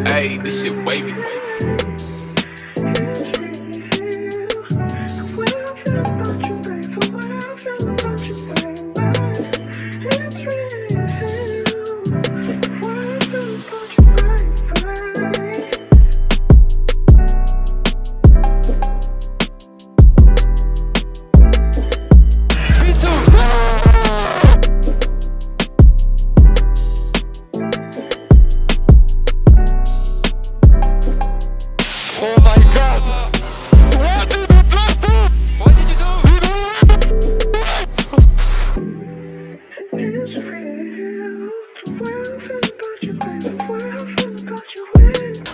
Hey, this shit wavy. Oh my god! What did you do? What did you do?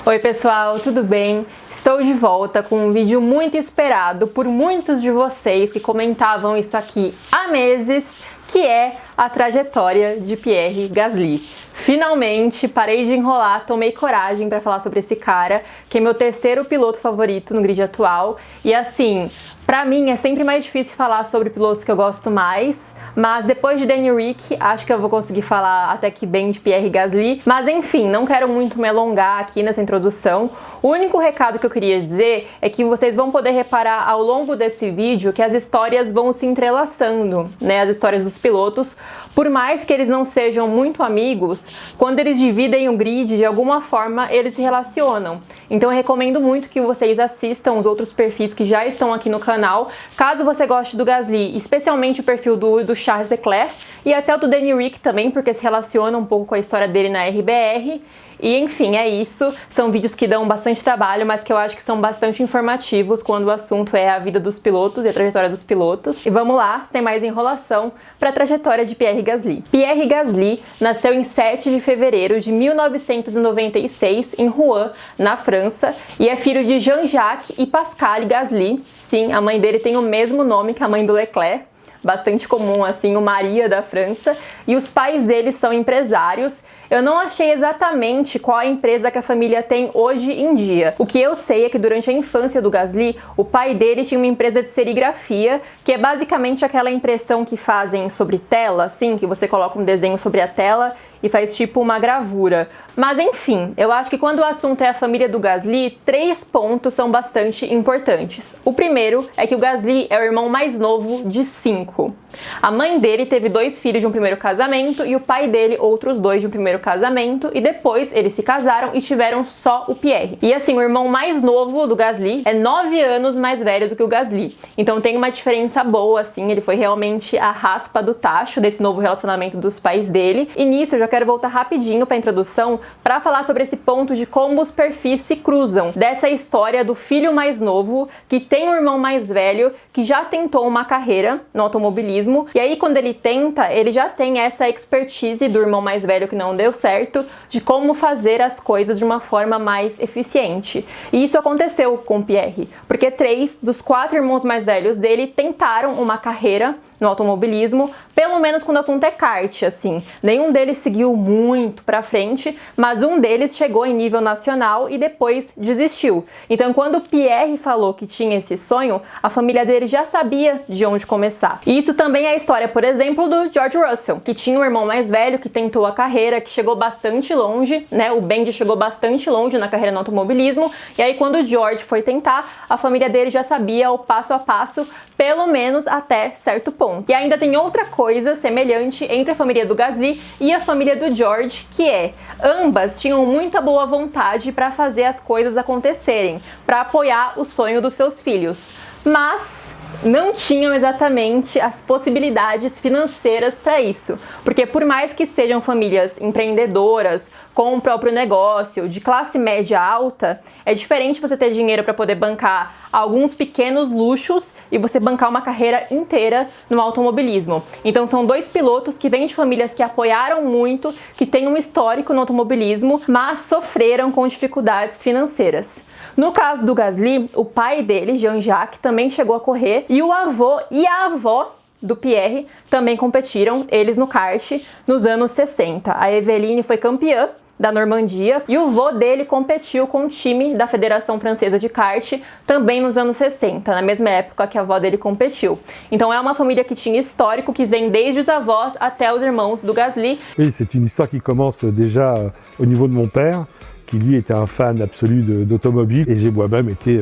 Oi pessoal, tudo bem? Estou de volta com um vídeo muito esperado por muitos de vocês que comentavam isso aqui há meses, que é a trajetória de Pierre Gasly. Finalmente, parei de enrolar, tomei coragem para falar sobre esse cara, que é meu terceiro piloto favorito no grid atual. E assim, pra mim é sempre mais difícil falar sobre pilotos que eu gosto mais, mas depois de Danny Ric, acho que eu vou conseguir falar até que bem de Pierre Gasly. Mas enfim, não quero muito me alongar aqui nessa introdução. O único recado que eu queria dizer é que vocês vão poder reparar ao longo desse vídeo que as histórias vão se entrelaçando, né? As histórias dos pilotos, por mais que eles não sejam muito amigos, quando eles dividem o grid, de alguma forma eles se relacionam. Então eu recomendo muito que vocês assistam os outros perfis que já estão aqui no canal, caso você goste do Gasly, especialmente o perfil do Charles Leclerc e até o do Danny Ric também, porque se relaciona um pouco com a história dele na RBR. E enfim, é isso. São vídeos que dão bastante trabalho, mas que eu acho que são bastante informativos quando o assunto é a vida dos pilotos e a trajetória dos pilotos. E vamos lá, sem mais enrolação, para a trajetória de Pierre Gasly. Pierre Gasly nasceu em 7 de fevereiro de 1996 em Rouen, na França, e é filho de Jean-Jacques e Pascale Gasly. Sim, a mãe dele tem o mesmo nome que a mãe do Leclerc. Bastante comum, assim, o Maria da França, e os pais deles são empresários. Eu não achei exatamente qual a empresa que a família tem hoje em dia. O que eu sei é que durante a infância do Gasly, o pai dele tinha uma empresa de serigrafia, que é basicamente aquela impressão que fazem sobre tela, assim, que você coloca um desenho sobre a tela e faz tipo uma gravura. Mas enfim, eu acho que quando o assunto é a família do Gasly, 3 pontos são bastante importantes. O primeiro é que o Gasly é o irmão mais novo de 5. A mãe dele teve 2 filhos de um primeiro casamento e o pai dele outros 2 de um primeiro casamento, e depois eles se casaram e tiveram só o Pierre. E assim, o irmão mais novo do Gasly é 9 anos mais velho do que o Gasly. Então tem uma diferença boa, assim, ele foi realmente a raspa do tacho desse novo relacionamento dos pais dele. E nisso eu já quero voltar rapidinho para a introdução para falar sobre esse ponto de como os perfis se cruzam, dessa história do filho mais novo que tem um irmão mais velho que já tentou uma carreira no automobilismo, e aí quando ele tenta, ele já tem essa expertise do irmão mais velho que não deu certo, de como fazer as coisas de uma forma mais eficiente. E isso aconteceu com Pierre, porque 3 dos 4 irmãos mais velhos dele tentaram uma carreira no automobilismo, pelo menos quando o assunto é kart, assim. Nenhum deles seguiu muito pra frente, mas um deles chegou em nível nacional e depois desistiu. Então, quando o Pierre falou que tinha esse sonho, a família dele já sabia de onde começar. E isso também é a história, por exemplo, do George Russell, que tinha um irmão mais velho que tentou a carreira, que chegou bastante longe, né? O Benji chegou bastante longe na carreira no automobilismo, e aí quando o George foi tentar, a família dele já sabia o passo a passo, pelo menos até certo ponto. E ainda tem outra coisa semelhante entre a família do Gasly e a família do George, que é, ambas tinham muita boa vontade para fazer as coisas acontecerem, para apoiar o sonho dos seus filhos, mas não tinham exatamente as possibilidades financeiras para isso, porque por mais que sejam famílias empreendedoras, com o próprio negócio, de classe média alta, é diferente você ter dinheiro para poder bancar alguns pequenos luxos e você bancar uma carreira inteira no automobilismo. Então são 2 pilotos que vêm de famílias que apoiaram muito, que têm um histórico no automobilismo, mas sofreram com dificuldades financeiras. No caso do Gasly, o pai dele, Jean-Jacques, também chegou a correr, e o avô e a avó do Pierre também competiram, eles no kart, nos anos 60. A Eveline foi campeã da Normandia, e o vô dele competiu com o time da Federação Francesa de Kart também nos anos 60, na mesma época que a avó dele competiu. Então é uma família que tinha histórico, que vem desde os avós até os irmãos do Gasly. Oui, c'est une histoire qui commence déjà au niveau de mon père, qui lui était un fan absolu d'automobile, et j'ai moi-même été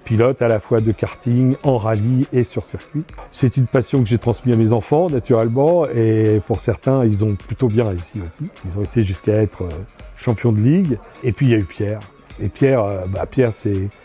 pilote à la fois de karting, en rallye et sur circuit. C'est une passion que j'ai transmise à mes enfants, naturellement, et pour certains, ils ont plutôt bien réussi aussi. Ils ont été jusqu'à être champions de ligue. Et puis il y a eu Pierre. Et Pierre, Pierre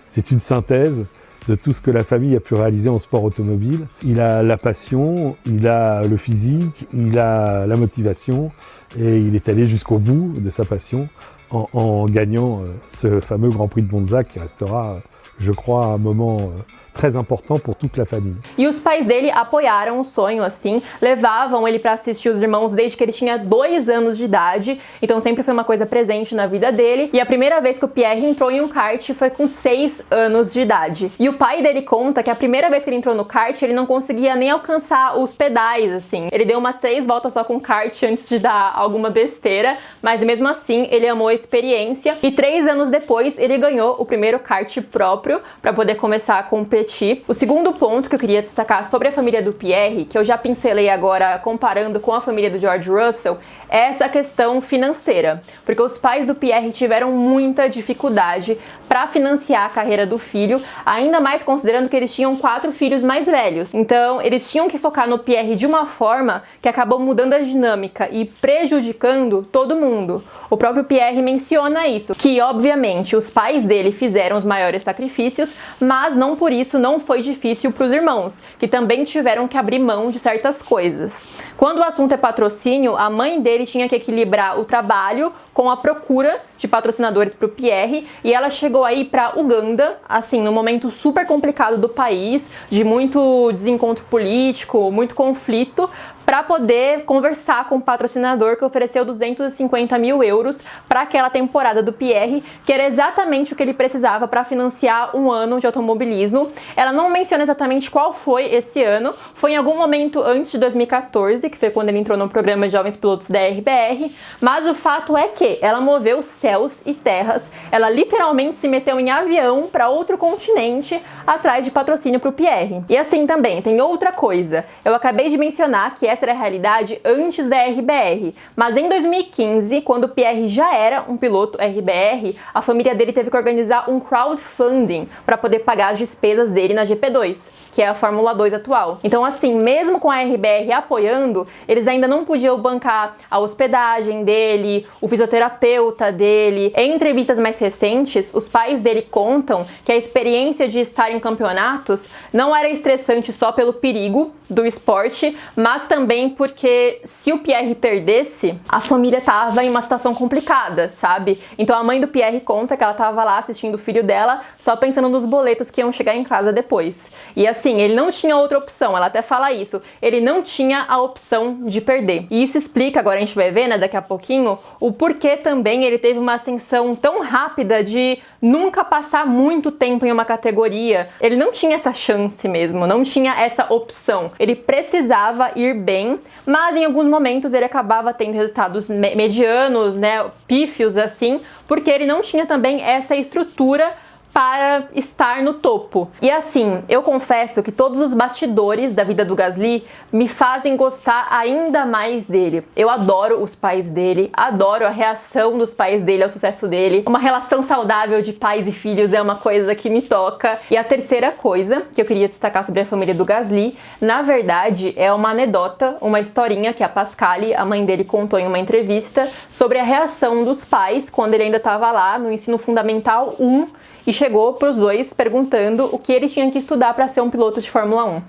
c'est une synthèse de tout ce que la famille a pu réaliser en sport automobile. Il a la passion, il a le physique, il a la motivation, et il est allé jusqu'au bout de sa passion en gagnant ce fameux Grand Prix de Monza qui restera, je crois, un moment très important pour toute la famille. E os pais dele apoiaram o sonho, assim, levavam ele para assistir os irmãos desde que ele tinha 2 anos de idade, então sempre foi uma coisa presente na vida dele. E a primeira vez que o Pierre entrou em um kart foi com 6 anos de idade. E o pai dele conta que a primeira vez que ele entrou no kart, ele não conseguia nem alcançar os pedais, assim. Ele deu umas 3 voltas só com o kart antes de dar alguma besteira, mas mesmo assim ele amou a experiência. E 3 anos depois ele ganhou o primeiro kart próprio para poder começar a competir. O segundo ponto que eu queria destacar sobre a família do Pierre, que eu já pincelei agora comparando com a família do George Russell, é essa questão financeira, porque os pais do Pierre tiveram muita dificuldade para financiar a carreira do filho, ainda mais considerando que eles tinham 4 filhos mais velhos. Então, eles tinham que focar no Pierre de uma forma que acabou mudando a dinâmica e prejudicando todo mundo. O próprio Pierre menciona isso, que obviamente os pais dele fizeram os maiores sacrifícios, mas não por isso não foi difícil para os irmãos, que também tiveram que abrir mão de certas coisas. Quando o assunto é patrocínio, a mãe dele tinha que equilibrar o trabalho com a procura de patrocinadores para o Pierre, e ela chegou aí para Uganda, assim, num momento super complicado do país, de muito desencontro político, muito conflito, para poder conversar com o patrocinador que ofereceu 250 mil euros para aquela temporada do Pierre, que era exatamente o que ele precisava para financiar um ano de automobilismo. Ela não menciona exatamente qual foi esse ano, foi em algum momento antes de 2014, que foi quando ele entrou no programa de Jovens Pilotos da RBR, mas o fato é que ela moveu céus e terras, ela literalmente se meteu em avião para outro continente atrás de patrocínio para o Pierre. E assim também, tem outra coisa, eu acabei de mencionar que essa era a realidade antes da RBR, mas em 2015, quando o Pierre já era um piloto RBR, a família dele teve que organizar um crowdfunding para poder pagar as despesas dele na GP2, que é a Fórmula 2 atual. Então assim, mesmo com a RBR apoiando, eles ainda não podiam bancar a hospedagem dele, o fisioterapeuta dele. Em entrevistas mais recentes, os pais dele contam que a experiência de estar em campeonatos não era estressante só pelo perigo do esporte, mas também porque se o Pierre perdesse, a família tava em uma situação complicada, sabe? Então a mãe do Pierre conta que ela tava lá assistindo o filho dela, só pensando nos boletos que iam chegar em casa depois. E assim, ele não tinha outra opção, ela até fala isso, ele não tinha a opção de perder. E isso explica, agora a gente vai ver, né, daqui a pouquinho, o porquê também ele teve uma ascensão tão rápida de nunca passar muito tempo em uma categoria. Ele não tinha essa chance mesmo, não tinha essa opção. Ele precisava ir bem, mas em alguns momentos ele acabava tendo resultados medianos, né, pífios assim, porque ele não tinha também essa estrutura para estar no topo. E assim, eu confesso que todos os bastidores da vida do Gasly me fazem gostar ainda mais dele. Eu adoro os pais dele, adoro a reação dos pais dele ao sucesso dele. Uma relação saudável de pais e filhos é uma coisa que me toca. E a terceira coisa que eu queria destacar sobre a família do Gasly, na verdade, é uma anedota, uma historinha que a Pascale, a mãe dele, contou em uma entrevista sobre a reação dos pais quando ele ainda estava lá no ensino fundamental 1 e chegou para os dois perguntando o que ele tinha que estudar para ser um piloto de Fórmula 1.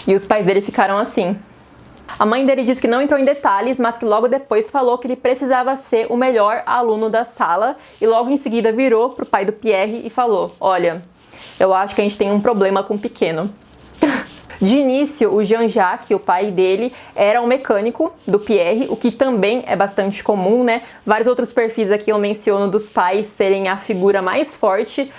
E os pais dele ficaram assim. A mãe dele disse que não entrou em detalhes, mas que logo depois falou que ele precisava ser o melhor aluno da sala, e logo em seguida virou pro pai do Pierre e falou: olha, eu acho que a gente tem um problema com o pequeno. De início, o Jean-Jacques, o pai dele, era um mecânico do Pierre, o que também é bastante comum, né? Vários outros perfis aqui eu menciono dos pais serem a figura mais forte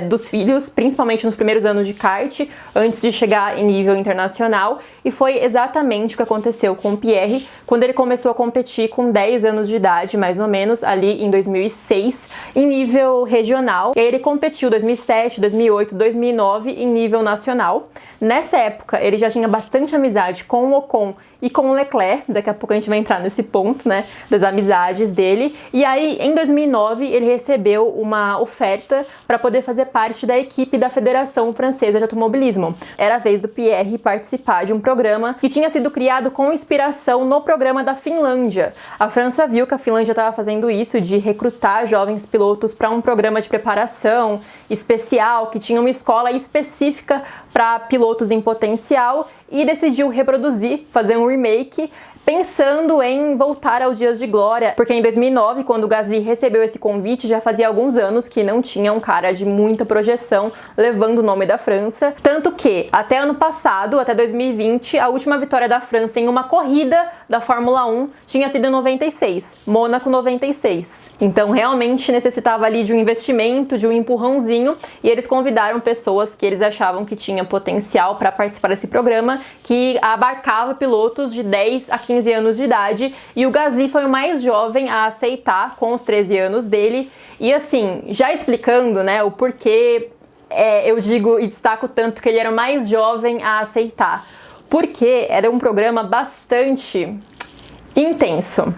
dos filhos, principalmente nos primeiros anos de kart, antes de chegar em nível internacional, e foi exatamente o que aconteceu com o Pierre quando ele começou a competir com 10 anos de idade, mais ou menos, ali em 2006, em nível regional. E aí ele competiu 2007, 2008, 2009 em nível nacional. Nessa época, ele já tinha bastante amizade com o Ocon e com o Leclerc, daqui a pouco a gente vai entrar nesse ponto, né, das amizades dele. E aí, em 2009, ele recebeu uma oferta para poder fazer parte da equipe da Federação Francesa de Automobilismo. Era a vez do Pierre participar de um programa que tinha sido criado com inspiração no programa da Finlândia. A França viu que a Finlândia estava fazendo isso, de recrutar jovens pilotos para um programa de preparação especial, que tinha uma escola específica para pilotos em potencial, e decidiu reproduzir, fazer um remake, pensando em voltar aos dias de glória, porque em 2009, quando o Gasly recebeu esse convite, já fazia alguns anos que não tinha um cara de muita projeção levando o nome da França, tanto que até ano passado, até 2020, a última vitória da França em uma corrida da Fórmula 1 tinha sido em 96, Mônaco 96. Então realmente necessitava ali de um investimento, de um empurrãozinho, e eles convidaram pessoas que eles achavam que tinham potencial para participar desse programa, que abarcava pilotos de 10 a 15 anos de idade, e o Gasly foi o mais jovem a aceitar, com os 13 anos dele. E assim, já explicando, né, o porquê eu digo e destaco tanto que ele era o mais jovem a aceitar, porque era um programa bastante intenso.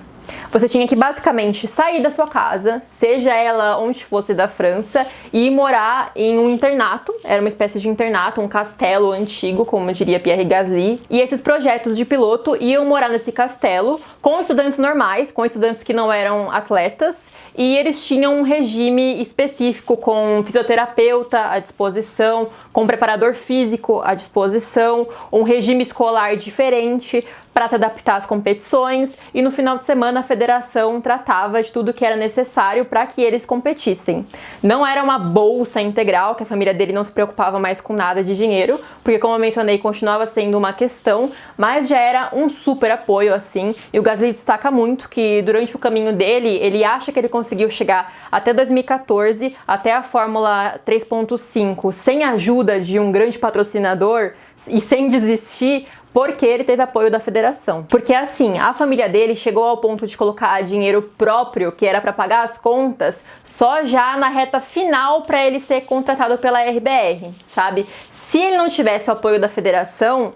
Você tinha que basicamente sair da sua casa, seja ela onde fosse da França, e ir morar em um internato. Era uma espécie de internato, um castelo antigo, como diria Pierre Gasly. E esses projetos de piloto iam morar nesse castelo com estudantes normais, com estudantes que não eram atletas, e eles tinham um regime específico, com fisioterapeuta à disposição, com preparador físico à disposição, um regime escolar diferente para se adaptar às competições, e no final de semana a federação tratava de tudo que era necessário para que eles competissem. Não era uma bolsa integral, que a família dele não se preocupava mais com nada de dinheiro, porque, como eu mencionei, continuava sendo uma questão, mas já era um super apoio, assim. E o Gasly destaca muito que durante o caminho dele, ele acha que ele conseguiu chegar até 2014, até a Fórmula 3.5, sem a ajuda de um grande patrocinador e sem desistir, porque ele teve apoio da federação. Porque assim, a família dele chegou ao ponto de colocar dinheiro próprio, que era para pagar as contas, só já na reta final para ele ser contratado pela RBR, sabe? Se ele não tivesse o apoio da federação,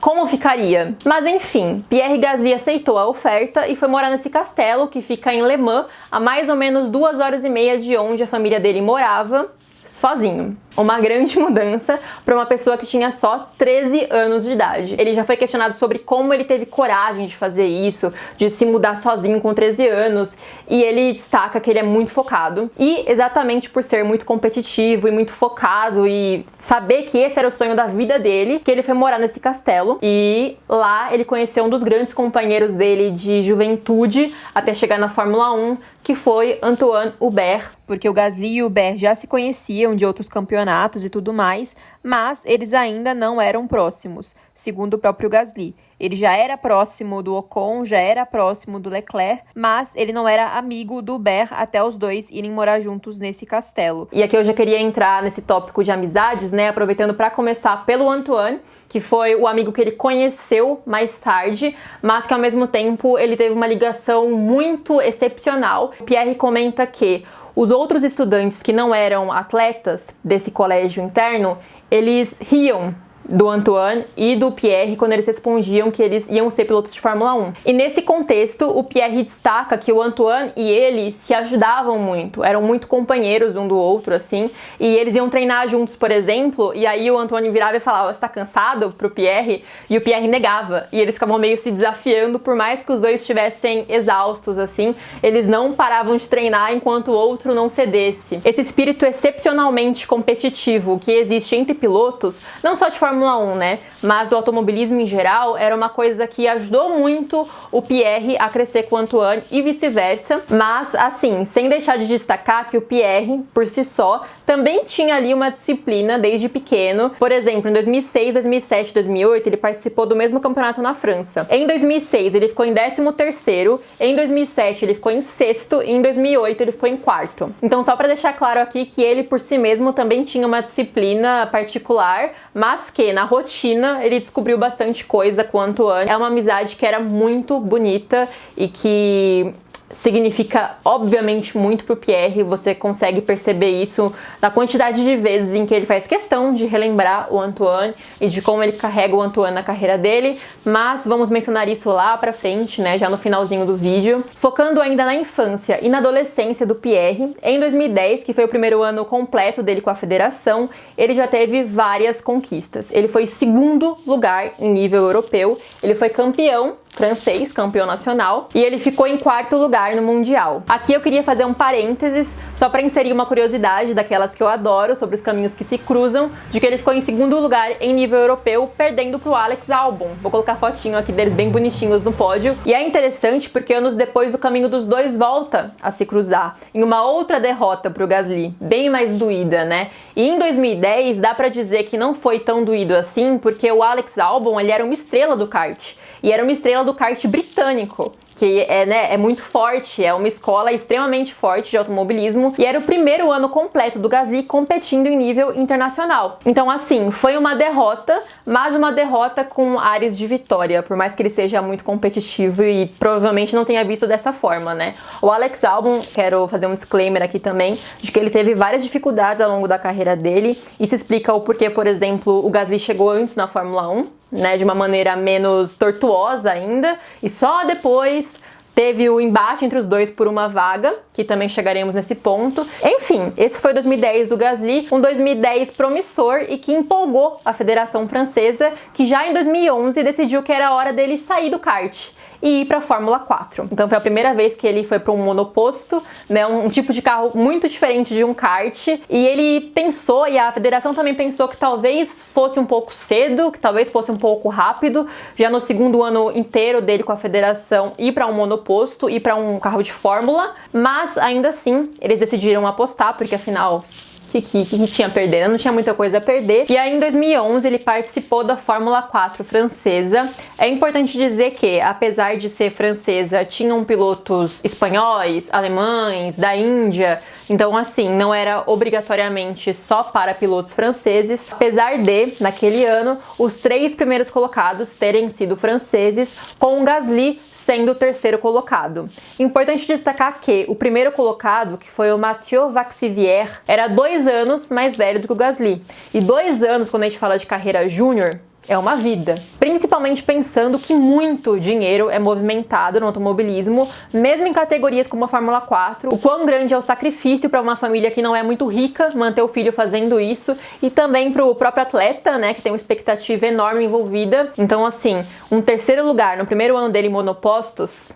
como ficaria? Mas enfim, Pierre Gasly aceitou a oferta e foi morar nesse castelo, que fica em Le Mans, a mais ou menos 2 horas e meia de onde a família dele morava, sozinho. Uma grande mudança para uma pessoa que tinha só 13 anos de idade. Ele já foi questionado sobre como ele teve coragem de fazer isso, de se mudar sozinho com 13 anos, e ele destaca que ele é muito focado. E exatamente por ser muito competitivo e muito focado e saber que esse era o sonho da vida dele, que ele foi morar nesse castelo, e lá ele conheceu um dos grandes companheiros dele de juventude até chegar na Fórmula 1, que foi Antoine Hubert, porque o Gasly e o Hubert já se conheciam de outros campeonatos e tudo mais, mas eles ainda não eram próximos, segundo o próprio Gasly. Ele já era próximo do Ocon, já era próximo do Leclerc, mas ele não era amigo do Hubert até os dois irem morar juntos nesse castelo. E aqui eu já queria entrar nesse tópico de amizades, né, aproveitando para começar pelo Antoine, que foi o amigo que ele conheceu mais tarde, mas que ao mesmo tempo ele teve uma ligação muito excepcional. Pierre comenta que os outros estudantes que não eram atletas desse colégio interno, eles riam do Antoine e do Pierre quando eles respondiam que eles iam ser pilotos de Fórmula 1. E nesse contexto, o Pierre destaca que o Antoine e ele se ajudavam muito, eram muito companheiros um do outro, assim, e eles iam treinar juntos, por exemplo, e aí o Antoine virava e falava: "Você tá cansado?" pro Pierre, e o Pierre negava, e eles ficavam meio se desafiando, por mais que os dois estivessem exaustos, assim, eles não paravam de treinar enquanto o outro não cedesse. Esse espírito excepcionalmente competitivo que existe entre pilotos, não só de Fórmula Fórmula 1, né, mas do automobilismo em geral, era uma coisa que ajudou muito o Pierre a crescer com o Antoine e vice-versa. Mas, assim, sem deixar de destacar que o Pierre, por si só, também tinha ali uma disciplina desde pequeno. Por exemplo, em 2006, 2007, 2008, ele participou do mesmo campeonato na França. Em 2006, ele ficou em 13º, em 2007, ele ficou em 6º e em 2008, ele ficou em 4º. Então, só para deixar claro aqui que ele, por si mesmo, também tinha uma disciplina particular, mas que, na rotina, ele descobriu bastante coisa com o Antoine. É uma amizade que era muito bonita e que significa, obviamente, muito pro Pierre. Você consegue perceber isso na quantidade de vezes em que ele faz questão de relembrar o Antoine e de como ele carrega o Antoine na carreira dele, mas vamos mencionar isso lá pra frente, né, já no finalzinho do vídeo. Focando ainda na infância e na adolescência do Pierre, em 2010, que foi o primeiro ano completo dele com a federação, ele já teve várias conquistas. Ele foi 2º lugar em nível europeu, ele foi campeão francês, campeão nacional, e ele ficou em 4º lugar no Mundial. Aqui eu queria fazer um parênteses, só para inserir uma curiosidade daquelas que eu adoro, sobre os caminhos que se cruzam, de que ele ficou em 2º lugar em nível europeu, perdendo pro Alex Albon. Vou colocar fotinho aqui deles bem bonitinhos no pódio. E é interessante porque anos depois o caminho dos dois volta a se cruzar, em uma outra derrota pro Gasly, bem mais doída, né? E em 2010 dá para dizer que não foi tão doído assim, porque o Alex Albon, ele era uma estrela do kart, e era uma estrela do kart britânico, que é muito forte, é uma escola extremamente forte de automobilismo, e era o primeiro ano completo do Gasly competindo em nível internacional. Então, assim, foi uma derrota, mas uma derrota com ares de vitória, por mais que ele seja muito competitivo e provavelmente não tenha visto dessa forma, né? O Alex Albon, quero fazer um disclaimer aqui também, de que ele teve várias dificuldades ao longo da carreira dele. Isso explica o porquê, por exemplo, o Gasly chegou antes na Fórmula 1, né, de uma maneira menos tortuosa ainda, e só depois teve o embate entre os dois por uma vaga, que também chegaremos nesse ponto. Enfim, esse foi 2010 do Gasly, um 2010 promissor e que empolgou a Federação Francesa, que já em 2011 decidiu que era hora dele sair do kart e ir para a Fórmula 4. Então foi a primeira vez que ele foi para um monoposto, né, um tipo de carro muito diferente de um kart, e ele pensou, e a federação também pensou, que talvez fosse um pouco cedo, que talvez fosse um pouco rápido, já no 2º ano inteiro dele com a federação, ir para um monoposto, ir para um carro de fórmula, mas ainda assim eles decidiram apostar, porque afinal que tinha a perder, não tinha muita coisa a perder. E aí em 2011 ele participou da Fórmula 4 francesa. É importante dizer que, apesar de ser francesa, tinham pilotos espanhóis, alemães, da Índia, então assim, não era obrigatoriamente só para pilotos franceses, apesar de, naquele ano, os 3 primeiros colocados terem sido franceses, com o Gasly sendo o 3º colocado. Importante destacar que o primeiro colocado, que foi o Mathieu Vaxivière, era 2 anos mais velho do que o Gasly. E 2 anos, quando a gente fala de carreira júnior, é uma vida. Principalmente pensando que muito dinheiro é movimentado no automobilismo, mesmo em categorias como a Fórmula 4. O quão grande é o sacrifício para uma família que não é muito rica manter o filho fazendo isso, e também para o próprio atleta, né, que tem uma expectativa enorme envolvida. Então, assim, um 3º lugar no primeiro ano dele em monopostos,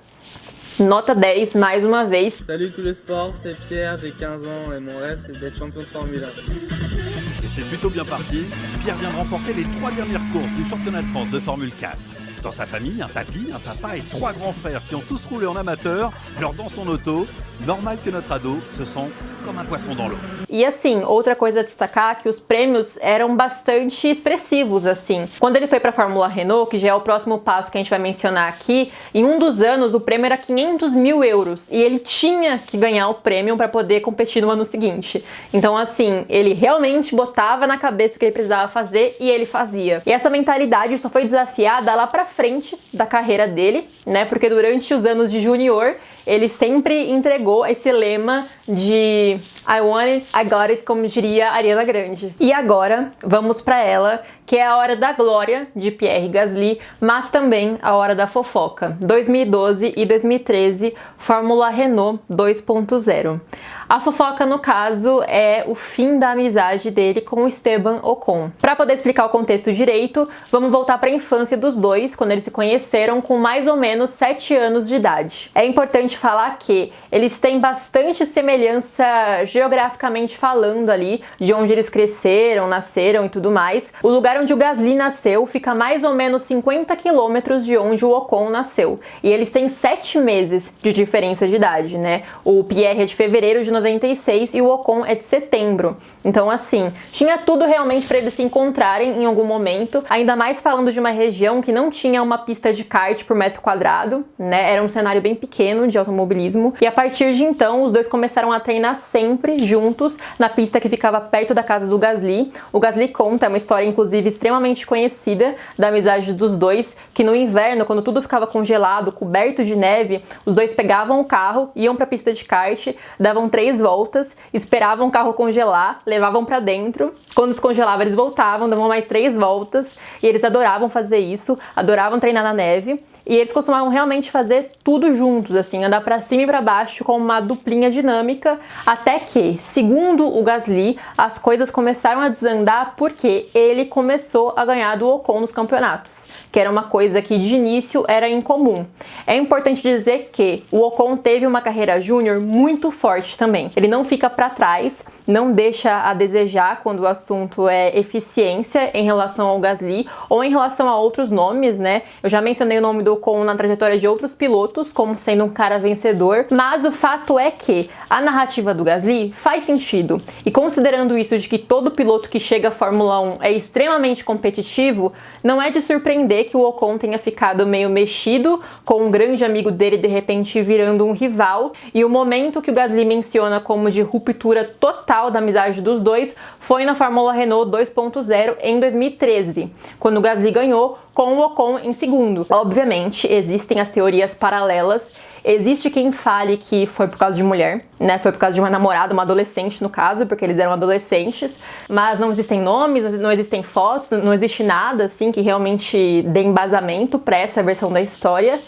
nota 10 mais uma vez. Salut tous les sports, c'est Pierre, j'ai 15 ans et mon rêve c'est d'être champion de Formule 1. Et c'est plutôt bien parti. Pierre vient de remporter les 3 dernières courses du championnat de France de Formule 4. Dans sa famille, un papy, un papa et 3 grands frères qui ont tous roulé en amateur. Alors dans son auto, normal que notre ado se sente comme un poisson dans l'eau. E assim, outra coisa a destacar é que os prêmios eram bastante expressivos, assim. Quando ele foi para a Fórmula Renault, que já é o próximo passo que a gente vai mencionar aqui, em um dos anos o prêmio era 500 mil euros, e ele tinha que ganhar o prêmio para poder competir no ano seguinte. Então, assim, ele realmente botava na cabeça o que ele precisava fazer e ele fazia. E essa mentalidade só foi desafiada lá pra frente da carreira dele, né? Porque durante os anos de junior, ele sempre entregou esse lema de I want it, I got it, como diria Ariana Grande. E agora, vamos para ela, que é a hora da glória de Pierre Gasly, mas também a hora da fofoca. 2012 e 2013, Fórmula Renault 2.0. A fofoca, no caso, é o fim da amizade dele com o Esteban Ocon. Para poder explicar o contexto direito, vamos voltar para a infância dos dois, quando eles se conheceram com mais ou menos 7 anos de idade. É importante falar que eles têm bastante semelhança geograficamente falando ali, de onde eles cresceram, nasceram e tudo mais. O lugar onde o Gasly nasceu fica mais ou menos 50 quilômetros de onde o Ocon nasceu. E eles têm 7 meses de diferença de idade, né? O Pierre é de fevereiro de 96 e o Ocon é de setembro. Então, assim, tinha tudo realmente para eles se encontrarem em algum momento, ainda mais falando de uma região que não tinha uma pista de kart por metro quadrado, né? Era um cenário bem pequeno de automobilismo. E a partir de então, os dois começaram a treinar sempre juntos na pista que ficava perto da casa do Gasly. O Gasly conta uma história, inclusive, extremamente conhecida da amizade dos dois, que no inverno, quando tudo ficava congelado, coberto de neve, os dois pegavam o carro, iam para a pista de kart, davam 3 voltas, esperavam o carro congelar, levavam para dentro. Quando descongelava, eles voltavam, davam mais 3 voltas, e eles adoravam fazer isso, adoravam treinar na neve, e eles costumavam realmente fazer tudo juntos, assim, andar para cima e para baixo com uma duplinha dinâmica, até que, segundo o Gasly, as coisas começaram a desandar porque ele começou a ganhar do Ocon nos campeonatos, que era uma coisa que de início era incomum. É importante dizer que o Ocon teve uma carreira júnior muito forte também. Ele não fica para trás, não deixa a desejar quando o assunto é eficiência em relação ao Gasly ou em relação a outros nomes, né? Eu já mencionei o nome do Ocon na trajetória de outros pilotos como sendo um cara vencedor, mas o fato é que a narrativa do Gasly faz sentido. E considerando isso de que todo piloto que chega à Fórmula 1 é extremamente competitivo, não é de surpreender que o Ocon tenha ficado meio mexido com um grande amigo dele de repente virando um rival, e o momento que o Gasly menciona como de ruptura total da amizade dos dois foi na Fórmula Renault 2.0 em 2013, quando o Gasly ganhou com o Ocon em segundo. Obviamente, existem as teorias paralelas. Existe quem fale que foi por causa de mulher, né? Foi por causa de uma namorada, uma adolescente no caso, porque eles eram adolescentes, mas não existem nomes, não existem fotos, não existe nada assim que realmente dê embasamento para essa versão da história.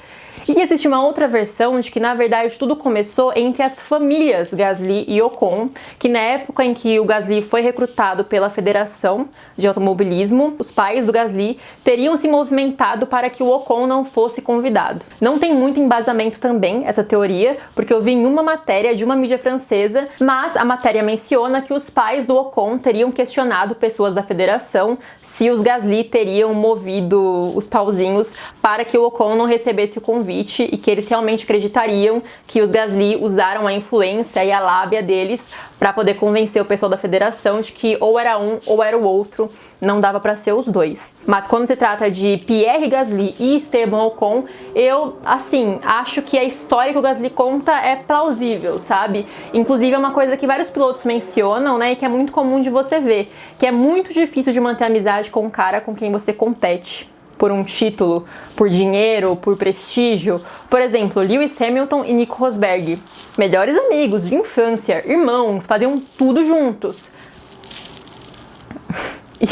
E existe uma outra versão de que, na verdade, tudo começou entre as famílias Gasly e Ocon, que na época em que o Gasly foi recrutado pela Federação de Automobilismo, os pais do Gasly teriam se movimentado para que o Ocon não fosse convidado. Não tem muito embasamento também essa teoria, porque eu vi em uma matéria de uma mídia francesa, mas a matéria menciona que os pais do Ocon teriam questionado pessoas da Federação se os Gasly teriam movido os pauzinhos para que o Ocon não recebesse o convite, e que eles realmente acreditariam que os Gasly usaram a influência e a lábia deles para poder convencer o pessoal da federação de que ou era um ou era o outro, não dava para ser os dois. Mas quando se trata de Pierre Gasly e Esteban Ocon, eu, assim, acho que a história que o Gasly conta é plausível, sabe? Inclusive é uma coisa que vários pilotos mencionam, né, e que é muito comum de você ver, que é muito difícil de manter amizade com um cara com quem você compete por um título, por dinheiro, por prestígio. Por exemplo, Lewis Hamilton e Nico Rosberg, melhores amigos de infância, irmãos, faziam tudo juntos.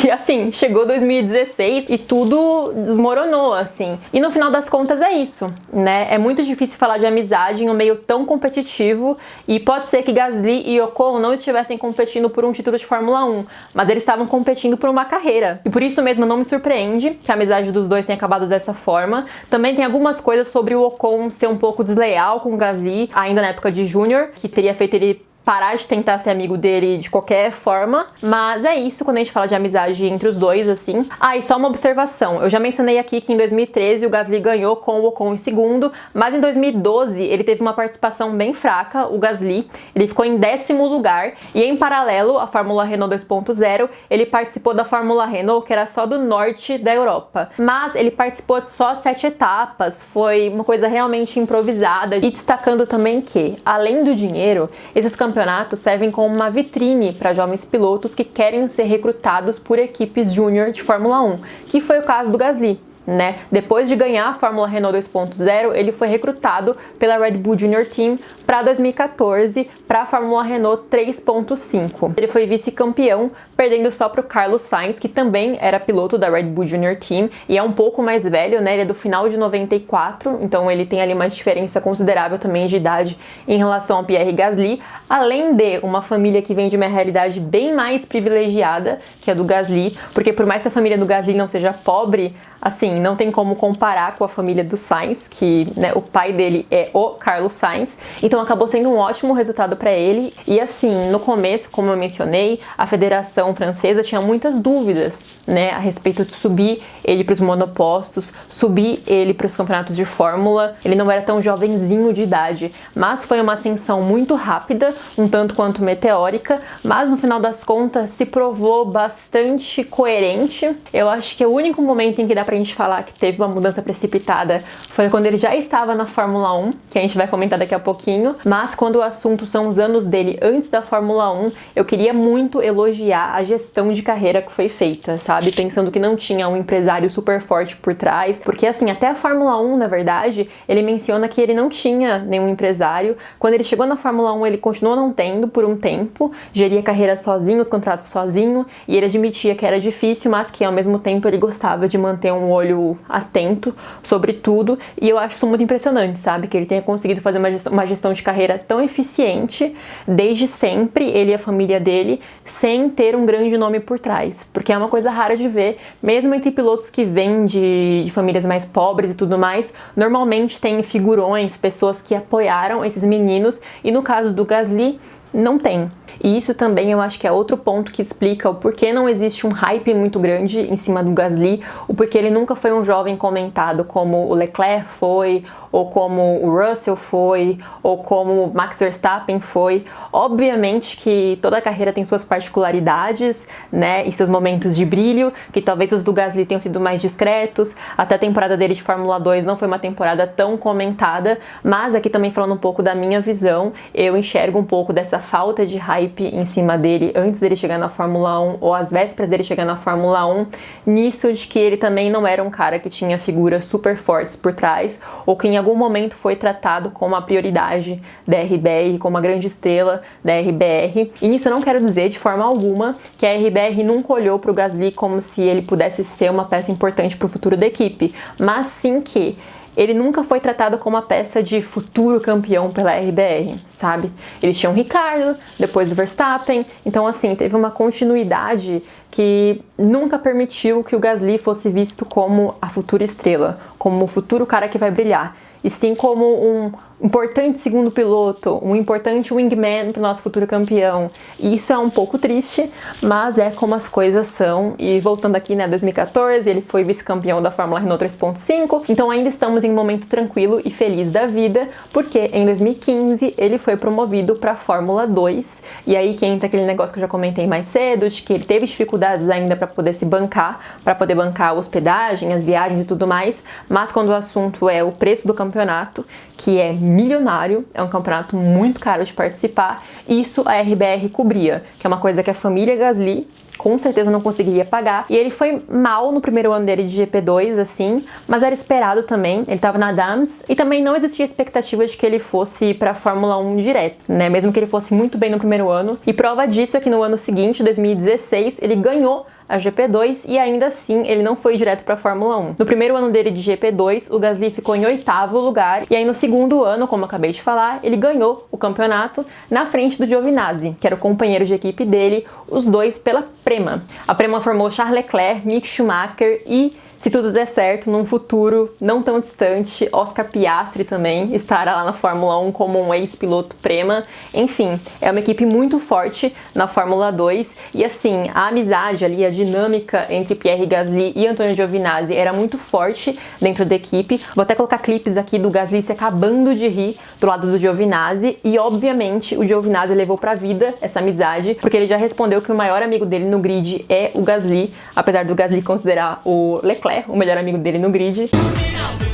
E assim, chegou 2016 e tudo desmoronou, assim. E no final das contas é isso, né? É muito difícil falar de amizade em um meio tão competitivo, e pode ser que Gasly e Ocon não estivessem competindo por um título de Fórmula 1, mas eles estavam competindo por uma carreira. E por isso mesmo não me surpreende que a amizade dos dois tenha acabado dessa forma. Também tem algumas coisas sobre o Ocon ser um pouco desleal com o Gasly, ainda na época de Júnior, que teria feito ele parar de tentar ser amigo dele de qualquer forma, mas é isso quando a gente fala de amizade entre os dois, assim. Ah, e só uma observação, eu já mencionei aqui que em 2013 o Gasly ganhou com o Ocon em segundo, mas em 2012 ele teve uma participação bem fraca, o Gasly, ele ficou em 10º lugar, e em paralelo à Fórmula Renault 2.0, ele participou da Fórmula Renault, que era só do norte da Europa, mas ele participou de só 7 etapas, foi uma coisa realmente improvisada, e destacando também que, além do dinheiro, esses campeonatos servem como uma vitrine para jovens pilotos que querem ser recrutados por equipes júnior de Fórmula 1, que foi o caso do Gasly. né? Depois de ganhar a Fórmula Renault 2.0, ele foi recrutado pela Red Bull Junior Team para 2014 para a Fórmula Renault 3.5. Ele foi vice-campeão, perdendo só para o Carlos Sainz, que também era piloto da Red Bull Junior Team e é um pouco mais velho, né? Ele é do final de 94, então ele tem ali uma diferença considerável também de idade em relação ao Pierre Gasly, além de uma família que vem de uma realidade bem mais privilegiada que a do Gasly, porque por mais que a família do Gasly não seja pobre, assim, não tem como comparar com a família do Sainz, que, né, o pai dele é o Carlos Sainz, então acabou sendo um ótimo resultado para ele. E assim, no começo, como eu mencionei, a Federação Francesa tinha muitas dúvidas, né, a respeito de subir ele para os monopostos, subir ele para os campeonatos de Fórmula. Ele não era tão jovenzinho de idade, mas foi uma ascensão muito rápida, um tanto quanto meteórica, mas no final das contas se provou bastante coerente. Eu acho que o único momento em que dá pra gente falar que teve uma mudança precipitada foi quando ele já estava na Fórmula 1, que a gente vai comentar daqui a pouquinho, mas quando o assunto são os anos dele antes da Fórmula 1, eu queria muito elogiar a gestão de carreira que foi feita, sabe? Pensando que não tinha um empresário super forte por trás, porque assim, até a Fórmula 1, na verdade, ele menciona que ele não tinha nenhum empresário. Quando ele chegou na Fórmula 1, ele continuou não tendo por um tempo, geria a carreira sozinho, os contratos sozinho, e ele admitia que era difícil, mas que ao mesmo tempo ele gostava de manter um olho atento sobre tudo, e eu acho isso muito impressionante, sabe? Que ele tenha conseguido fazer uma gestão de carreira tão eficiente desde sempre, ele e a família dele, sem ter um grande nome por trás, porque é uma coisa rara de ver, mesmo entre pilotos que vêm de famílias mais pobres e tudo mais, normalmente tem figurões, pessoas que apoiaram esses meninos, e no caso do Gasly, não tem. E isso também eu acho que é outro ponto que explica o porquê não existe um hype muito grande em cima do Gasly, o porquê ele nunca foi um jovem comentado como o Leclerc foi, ou como o Russell foi, ou como o Max Verstappen foi. Obviamente que toda a carreira tem suas particularidades, né, e seus momentos de brilho, que talvez os do Gasly tenham sido mais discretos, até a temporada dele de Fórmula 2 não foi uma temporada tão comentada, mas aqui também falando um pouco da minha visão, eu enxergo um pouco dessa falta de hype em cima dele antes dele chegar na Fórmula 1, ou às vésperas dele chegar na Fórmula 1, nisso de que ele também não era um cara que tinha figuras super fortes por trás, ou que em algum momento foi tratado como a prioridade da RBR, como a grande estrela da RBR. E nisso eu não quero dizer de forma alguma que a RBR nunca olhou para o Gasly como se ele pudesse ser uma peça importante para o futuro da equipe, mas sim que ele nunca foi tratado como uma peça de futuro campeão pela RBR, sabe? Eles tinham o Ricardo, depois o Verstappen, então assim, teve uma continuidade que nunca permitiu que o Gasly fosse visto como a futura estrela, como o futuro cara que vai brilhar, e sim como um importante segundo piloto, um importante wingman para o nosso futuro campeão. E isso é um pouco triste, mas é como as coisas são. E voltando aqui, né, 2014, ele foi vice-campeão da Fórmula Renault 3.5, então ainda estamos em um momento tranquilo e feliz da vida, porque em 2015 ele foi promovido para a Fórmula 2, e aí que entra aquele negócio que eu já comentei mais cedo, de que ele teve dificuldades ainda para poder se bancar, para poder bancar a hospedagem, as viagens e tudo mais, mas quando o assunto é o preço do campeonato, que é milionário, é um campeonato muito caro de participar, isso a RBR cobria, que é uma coisa que a família Gasly com certeza não conseguiria pagar, e ele foi mal no primeiro ano dele de GP2, assim, mas era esperado também, ele tava na Dams, e também não existia expectativa de que ele fosse pra Fórmula 1 direto, né, mesmo que ele fosse muito bem no primeiro ano, e prova disso é que no ano seguinte, 2016, ele ganhou a GP2 e ainda assim ele não foi direto para a Fórmula 1. No primeiro ano dele de GP2, o Gasly ficou em 8º lugar, e aí no segundo ano, como eu acabei de falar, ele ganhou o campeonato na frente do Giovinazzi, que era o companheiro de equipe dele, os dois pela Prema. A Prema formou Charles Leclerc, Mick Schumacher e, se tudo der certo, num futuro não tão distante, Oscar Piastri também estará lá na Fórmula 1 como um ex-piloto Prema. Enfim, é uma equipe muito forte na Fórmula 2, e assim, a amizade ali, a dinâmica entre Pierre Gasly e Antonio Giovinazzi era muito forte dentro da equipe. Vou até colocar clipes aqui do Gasly se acabando de rir do lado do Giovinazzi, e obviamente o Giovinazzi levou pra vida essa amizade, porque ele já respondeu que o maior amigo dele no grid é o Gasly, apesar do Gasly considerar o Leclerc o melhor amigo dele no grid.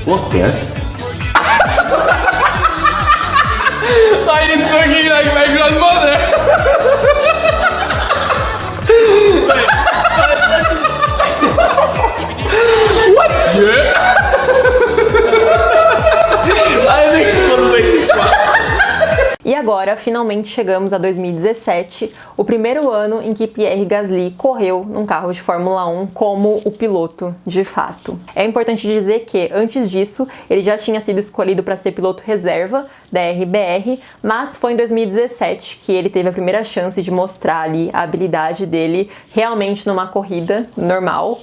Okay. I didn't think like my grandmother. What? Yeah. agora finalmente chegamos a 2017, o primeiro ano em que Pierre Gasly correu num carro de Fórmula 1 como o piloto de fato. É importante dizer que, antes disso, ele já tinha sido escolhido para ser piloto reserva da RBR, mas foi em 2017 que ele teve a primeira chance de mostrar ali a habilidade dele realmente numa corrida normal.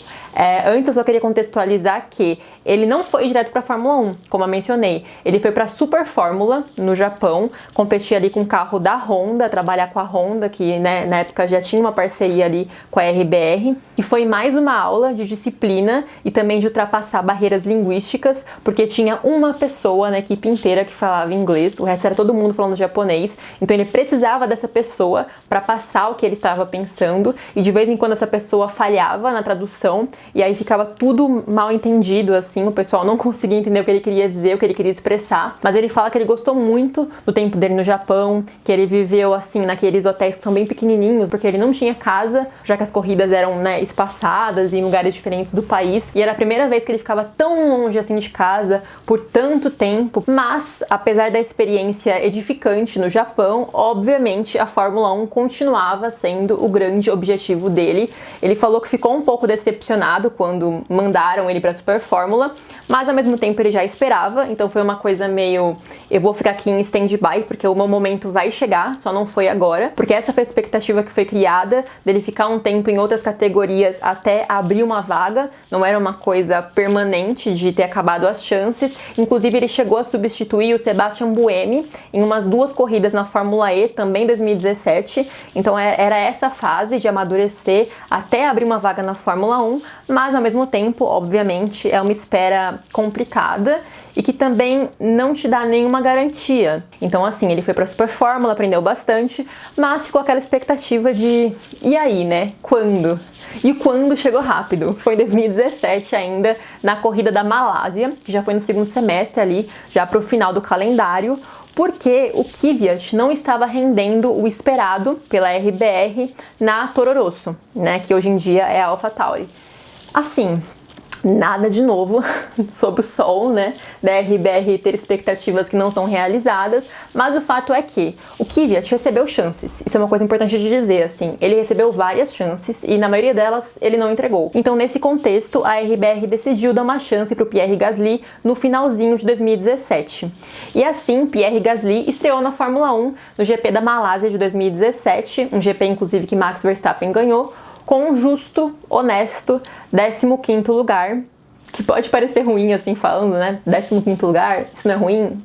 Antes eu só queria contextualizar que ele não foi direto para a Fórmula 1, como eu mencionei. Ele foi para a Super Fórmula no Japão, competir ali com o carro da Honda, trabalhar com a Honda, que né, na época já tinha uma parceria ali com a RBR. E foi mais uma aula de disciplina e também de ultrapassar barreiras linguísticas, porque tinha uma pessoa na equipe inteira que falava inglês, o resto era todo mundo falando japonês. Então ele precisava dessa pessoa para passar o que ele estava pensando, e de vez em quando essa pessoa falhava na tradução, e aí ficava tudo mal entendido, assim, o pessoal não conseguia entender o que ele queria dizer, o que ele queria expressar. Mas ele fala que ele gostou muito do tempo dele no Japão, que ele viveu, assim, naqueles hotéis que são bem pequenininhos, porque ele não tinha casa, já que as corridas eram, né, espaçadas em lugares diferentes do país, e era a primeira vez que ele ficava tão longe, assim, de casa, por tanto tempo. Mas, apesar da experiência edificante no Japão, obviamente, a Fórmula 1 continuava sendo o grande objetivo dele. Ele falou que ficou um pouco decepcionado quando mandaram ele para a Super Fórmula, mas ao mesmo tempo ele já esperava, então foi uma coisa meio, eu vou ficar aqui em stand-by porque o meu momento vai chegar, só não foi agora, porque essa foi a expectativa que foi criada, dele ficar um tempo em outras categorias até abrir uma vaga, não era uma coisa permanente de ter acabado as chances. Inclusive ele chegou a substituir o Sebastian Buemi em umas 2 corridas na Fórmula E, também em 2017, então era essa fase de amadurecer até abrir uma vaga na Fórmula 1, mas ao mesmo tempo, obviamente, é uma espera complicada e que também não te dá nenhuma garantia. Então, assim, ele foi pra Super Fórmula, aprendeu bastante, mas ficou aquela expectativa de, e aí, né? Quando? E o quando chegou rápido. Foi em 2017 ainda, na corrida da Malásia, que já foi no segundo semestre ali, já pro final do calendário, porque o Kvyat não estava rendendo o esperado pela RBR na Toro Rosso, né, que hoje em dia é a AlphaTauri. Assim, nada de novo sob o sol, né, da RBR ter expectativas que não são realizadas, mas o fato é que o Kvyat recebeu chances. Isso é uma coisa importante de dizer, assim, ele recebeu várias chances e na maioria delas ele não entregou. Então, nesse contexto, a RBR decidiu dar uma chance para o Pierre Gasly no finalzinho de 2017. E assim, Pierre Gasly estreou na Fórmula 1 no GP da Malásia de 2017, um GP inclusive que Max Verstappen ganhou, com um justo, honesto 15º lugar, que pode parecer ruim assim falando, né? 15º lugar, isso não é ruim?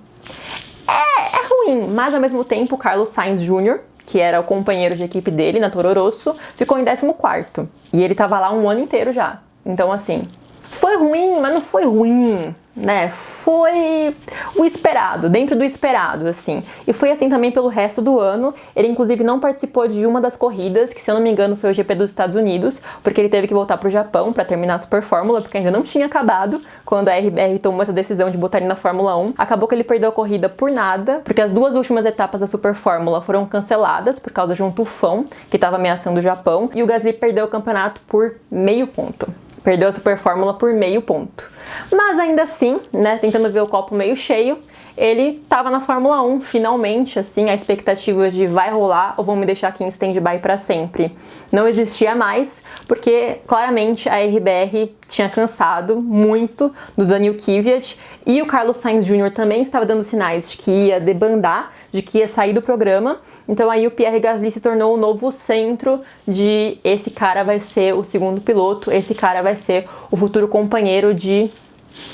É ruim, mas ao mesmo tempo o Carlos Sainz Jr., que era o companheiro de equipe dele na Toro Rosso, ficou em 14º, e ele tava lá um ano inteiro já. Então assim, foi ruim, mas não foi ruim, né? Foi o esperado, dentro do esperado, assim. E foi assim também pelo resto do ano. Ele, inclusive, não participou de uma das corridas, que, se eu não me engano, foi o GP dos Estados Unidos, porque ele teve que voltar pro Japão para terminar a Super Fórmula, porque ainda não tinha acabado quando a RBR tomou essa decisão de botar ele na Fórmula 1. Acabou que ele perdeu a corrida por nada, porque as 2 últimas etapas da Super Fórmula foram canceladas por causa de um tufão que estava ameaçando o Japão, e o Gasly perdeu o campeonato por meio ponto. Perdeu a Super Fórmula por meio ponto. Mas ainda assim, né, tentando ver o copo meio cheio, ele tava na Fórmula 1, finalmente, assim, a expectativa de vai rolar ou vão me deixar aqui em stand-by para sempre não existia mais, porque claramente a RBR tinha cansado muito do Daniil Kvyat, e o Carlos Sainz Jr. também estava dando sinais de que ia debandar, de que ia sair do programa. Então aí o Pierre Gasly se tornou o novo centro de esse cara vai ser o segundo piloto, esse cara vai ser o futuro companheiro de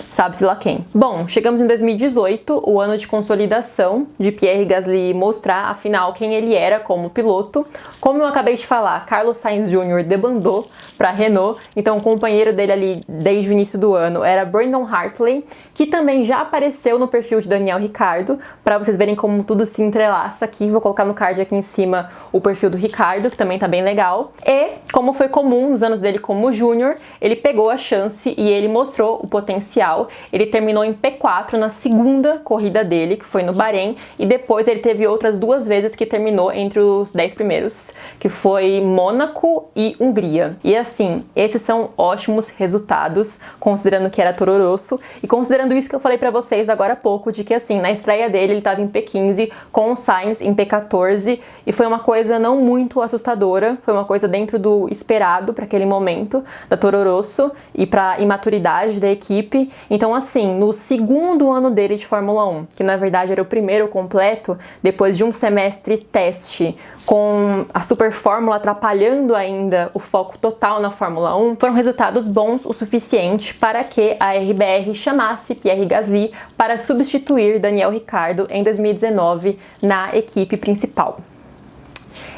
sabe-se lá quem. Bom, chegamos em 2018, o ano de consolidação de Pierre Gasly mostrar, afinal, quem ele era como piloto. Como eu acabei de falar, Carlos Sainz Jr. debandou para a Renault, então o companheiro dele ali desde o início do ano era Brandon Hartley, que também já apareceu no perfil de Daniel Ricciardo, para vocês verem como tudo se entrelaça aqui. Vou colocar no card aqui em cima o perfil do Ricciardo, que também tá bem legal. E, como foi comum nos anos dele como júnior, ele pegou a chance e ele mostrou o potencial oficial, ele terminou em P4 na segunda corrida dele, que foi no Bahrein, e depois ele teve outras 2 vezes que terminou entre os 10 primeiros, que foi Mônaco e Hungria. E assim, esses são ótimos resultados, considerando que era Toro Rosso, e considerando isso que eu falei pra vocês agora há pouco, de que assim, na estreia dele ele tava em P15, com o Sainz em P14, e foi uma coisa não muito assustadora, foi uma coisa dentro do esperado para aquele momento da Toro Rosso e para imaturidade da equipe. Então assim, no segundo ano dele de Fórmula 1, que na verdade era o primeiro completo, depois de um semestre teste com a Super Fórmula atrapalhando ainda o foco total na Fórmula 1, foram resultados bons o suficiente para que a RBR chamasse Pierre Gasly para substituir Daniel Ricciardo em 2019 na equipe principal.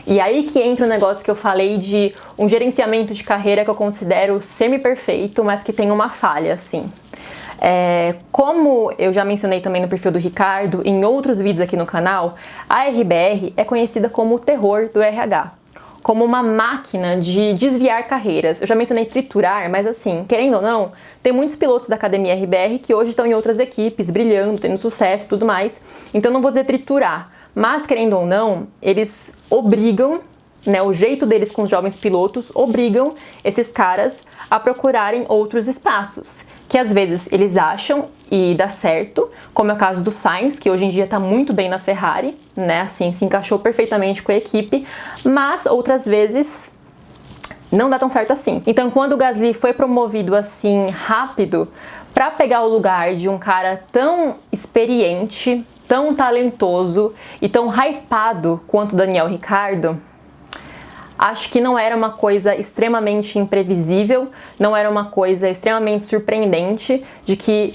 E aí que entra o negócio que eu falei de um gerenciamento de carreira que eu considero semi-perfeito, mas que tem uma falha, assim. Como eu já mencionei também no perfil do Ricardo, em outros vídeos aqui no canal, a RBR é conhecida como o terror do RH, como uma máquina de desviar carreiras. Eu já mencionei triturar, mas assim, querendo ou não, tem muitos pilotos da academia RBR que hoje estão em outras equipes, brilhando, tendo sucesso e tudo mais. Então não vou dizer triturar, mas querendo ou não, eles obrigam, né, o jeito deles com os jovens pilotos, obrigam esses caras a procurarem outros espaços, que às vezes eles acham e dá certo, como é o caso do Sainz, que hoje em dia tá muito bem na Ferrari, né, assim, se encaixou perfeitamente com a equipe, mas outras vezes não dá tão certo assim. Então, quando o Gasly foi promovido assim rápido, para pegar o lugar de um cara tão experiente, tão talentoso e tão hypado quanto Daniel Ricciardo, acho que não era uma coisa extremamente imprevisível, não era uma coisa extremamente surpreendente de que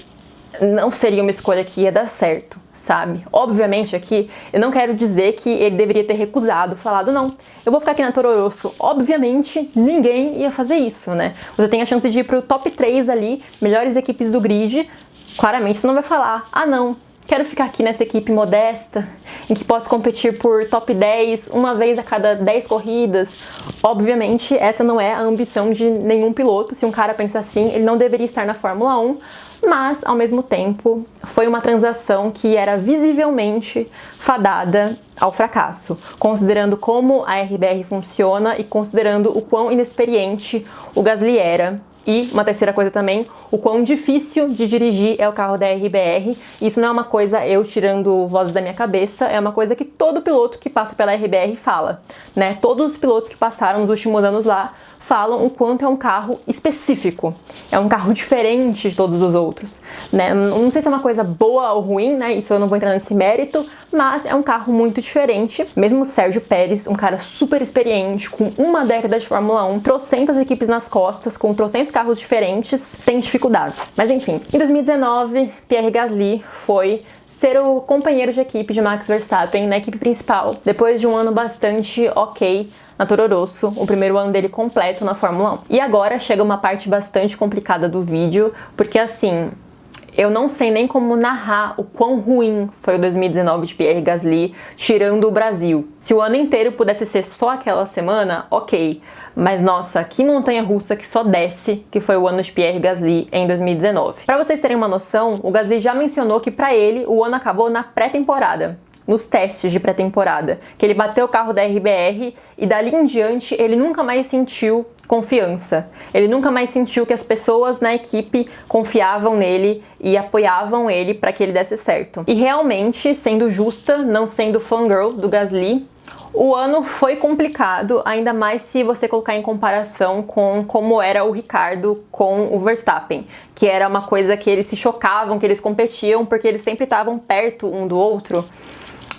não seria uma escolha que ia dar certo, sabe? Obviamente aqui, eu não quero dizer que ele deveria ter recusado, falado, não, eu vou ficar aqui na Toro Rosso. Obviamente, ninguém ia fazer isso, né? Você tem a chance de ir pro top 3 ali, melhores equipes do grid, claramente você não vai falar, ah não, quero ficar aqui nessa equipe modesta, em que posso competir por top 10 uma vez a cada 10 corridas. Obviamente, essa não é a ambição de nenhum piloto. Se um cara pensa assim, ele não deveria estar na Fórmula 1, mas, ao mesmo tempo, foi uma transação que era visivelmente fadada ao fracasso, considerando como a RBR funciona e considerando o quão inexperiente o Gasly era. E uma terceira coisa também, o quão difícil de dirigir é o carro da RBR. Isso não é uma coisa eu tirando vozes da minha cabeça, é uma coisa que todo piloto que passa pela RBR fala, né? Todos os pilotos que passaram nos últimos anos lá falam o quanto é um carro específico, é um carro diferente de todos os outros, né? Não sei se é uma coisa boa ou ruim, né? Isso eu não vou entrar nesse mérito, mas é um carro muito diferente. Mesmo o Sérgio Pérez, um cara super experiente, com uma década de Fórmula 1, trocentas equipes nas costas, com trocentos carros diferentes, tem dificuldades. Mas enfim, em 2019, Pierre Gasly foi ser o companheiro de equipe de Max Verstappen na equipe principal, depois de um ano bastante ok na Toro Rosso, o primeiro ano dele completo na Fórmula 1. E agora chega uma parte bastante complicada do vídeo, porque assim, eu não sei nem como narrar o quão ruim foi o 2019 de Pierre Gasly, tirando o Brasil. Se o ano inteiro pudesse ser só aquela semana, ok. Mas nossa, que montanha-russa que só desce, que foi o ano de Pierre Gasly em 2019. Para vocês terem uma noção, o Gasly já mencionou que para ele o ano acabou na pré-temporada, nos testes de pré-temporada, que ele bateu o carro da RBR e dali em diante ele nunca mais sentiu confiança. Ele nunca mais sentiu que as pessoas na equipe confiavam nele e apoiavam ele para que ele desse certo. E realmente, sendo justa, não sendo fangirl do Gasly, o ano foi complicado, ainda mais se você colocar em comparação com como era o Ricciardo com o Verstappen, que era uma coisa que eles se chocavam, que eles competiam, porque eles sempre estavam perto um do outro.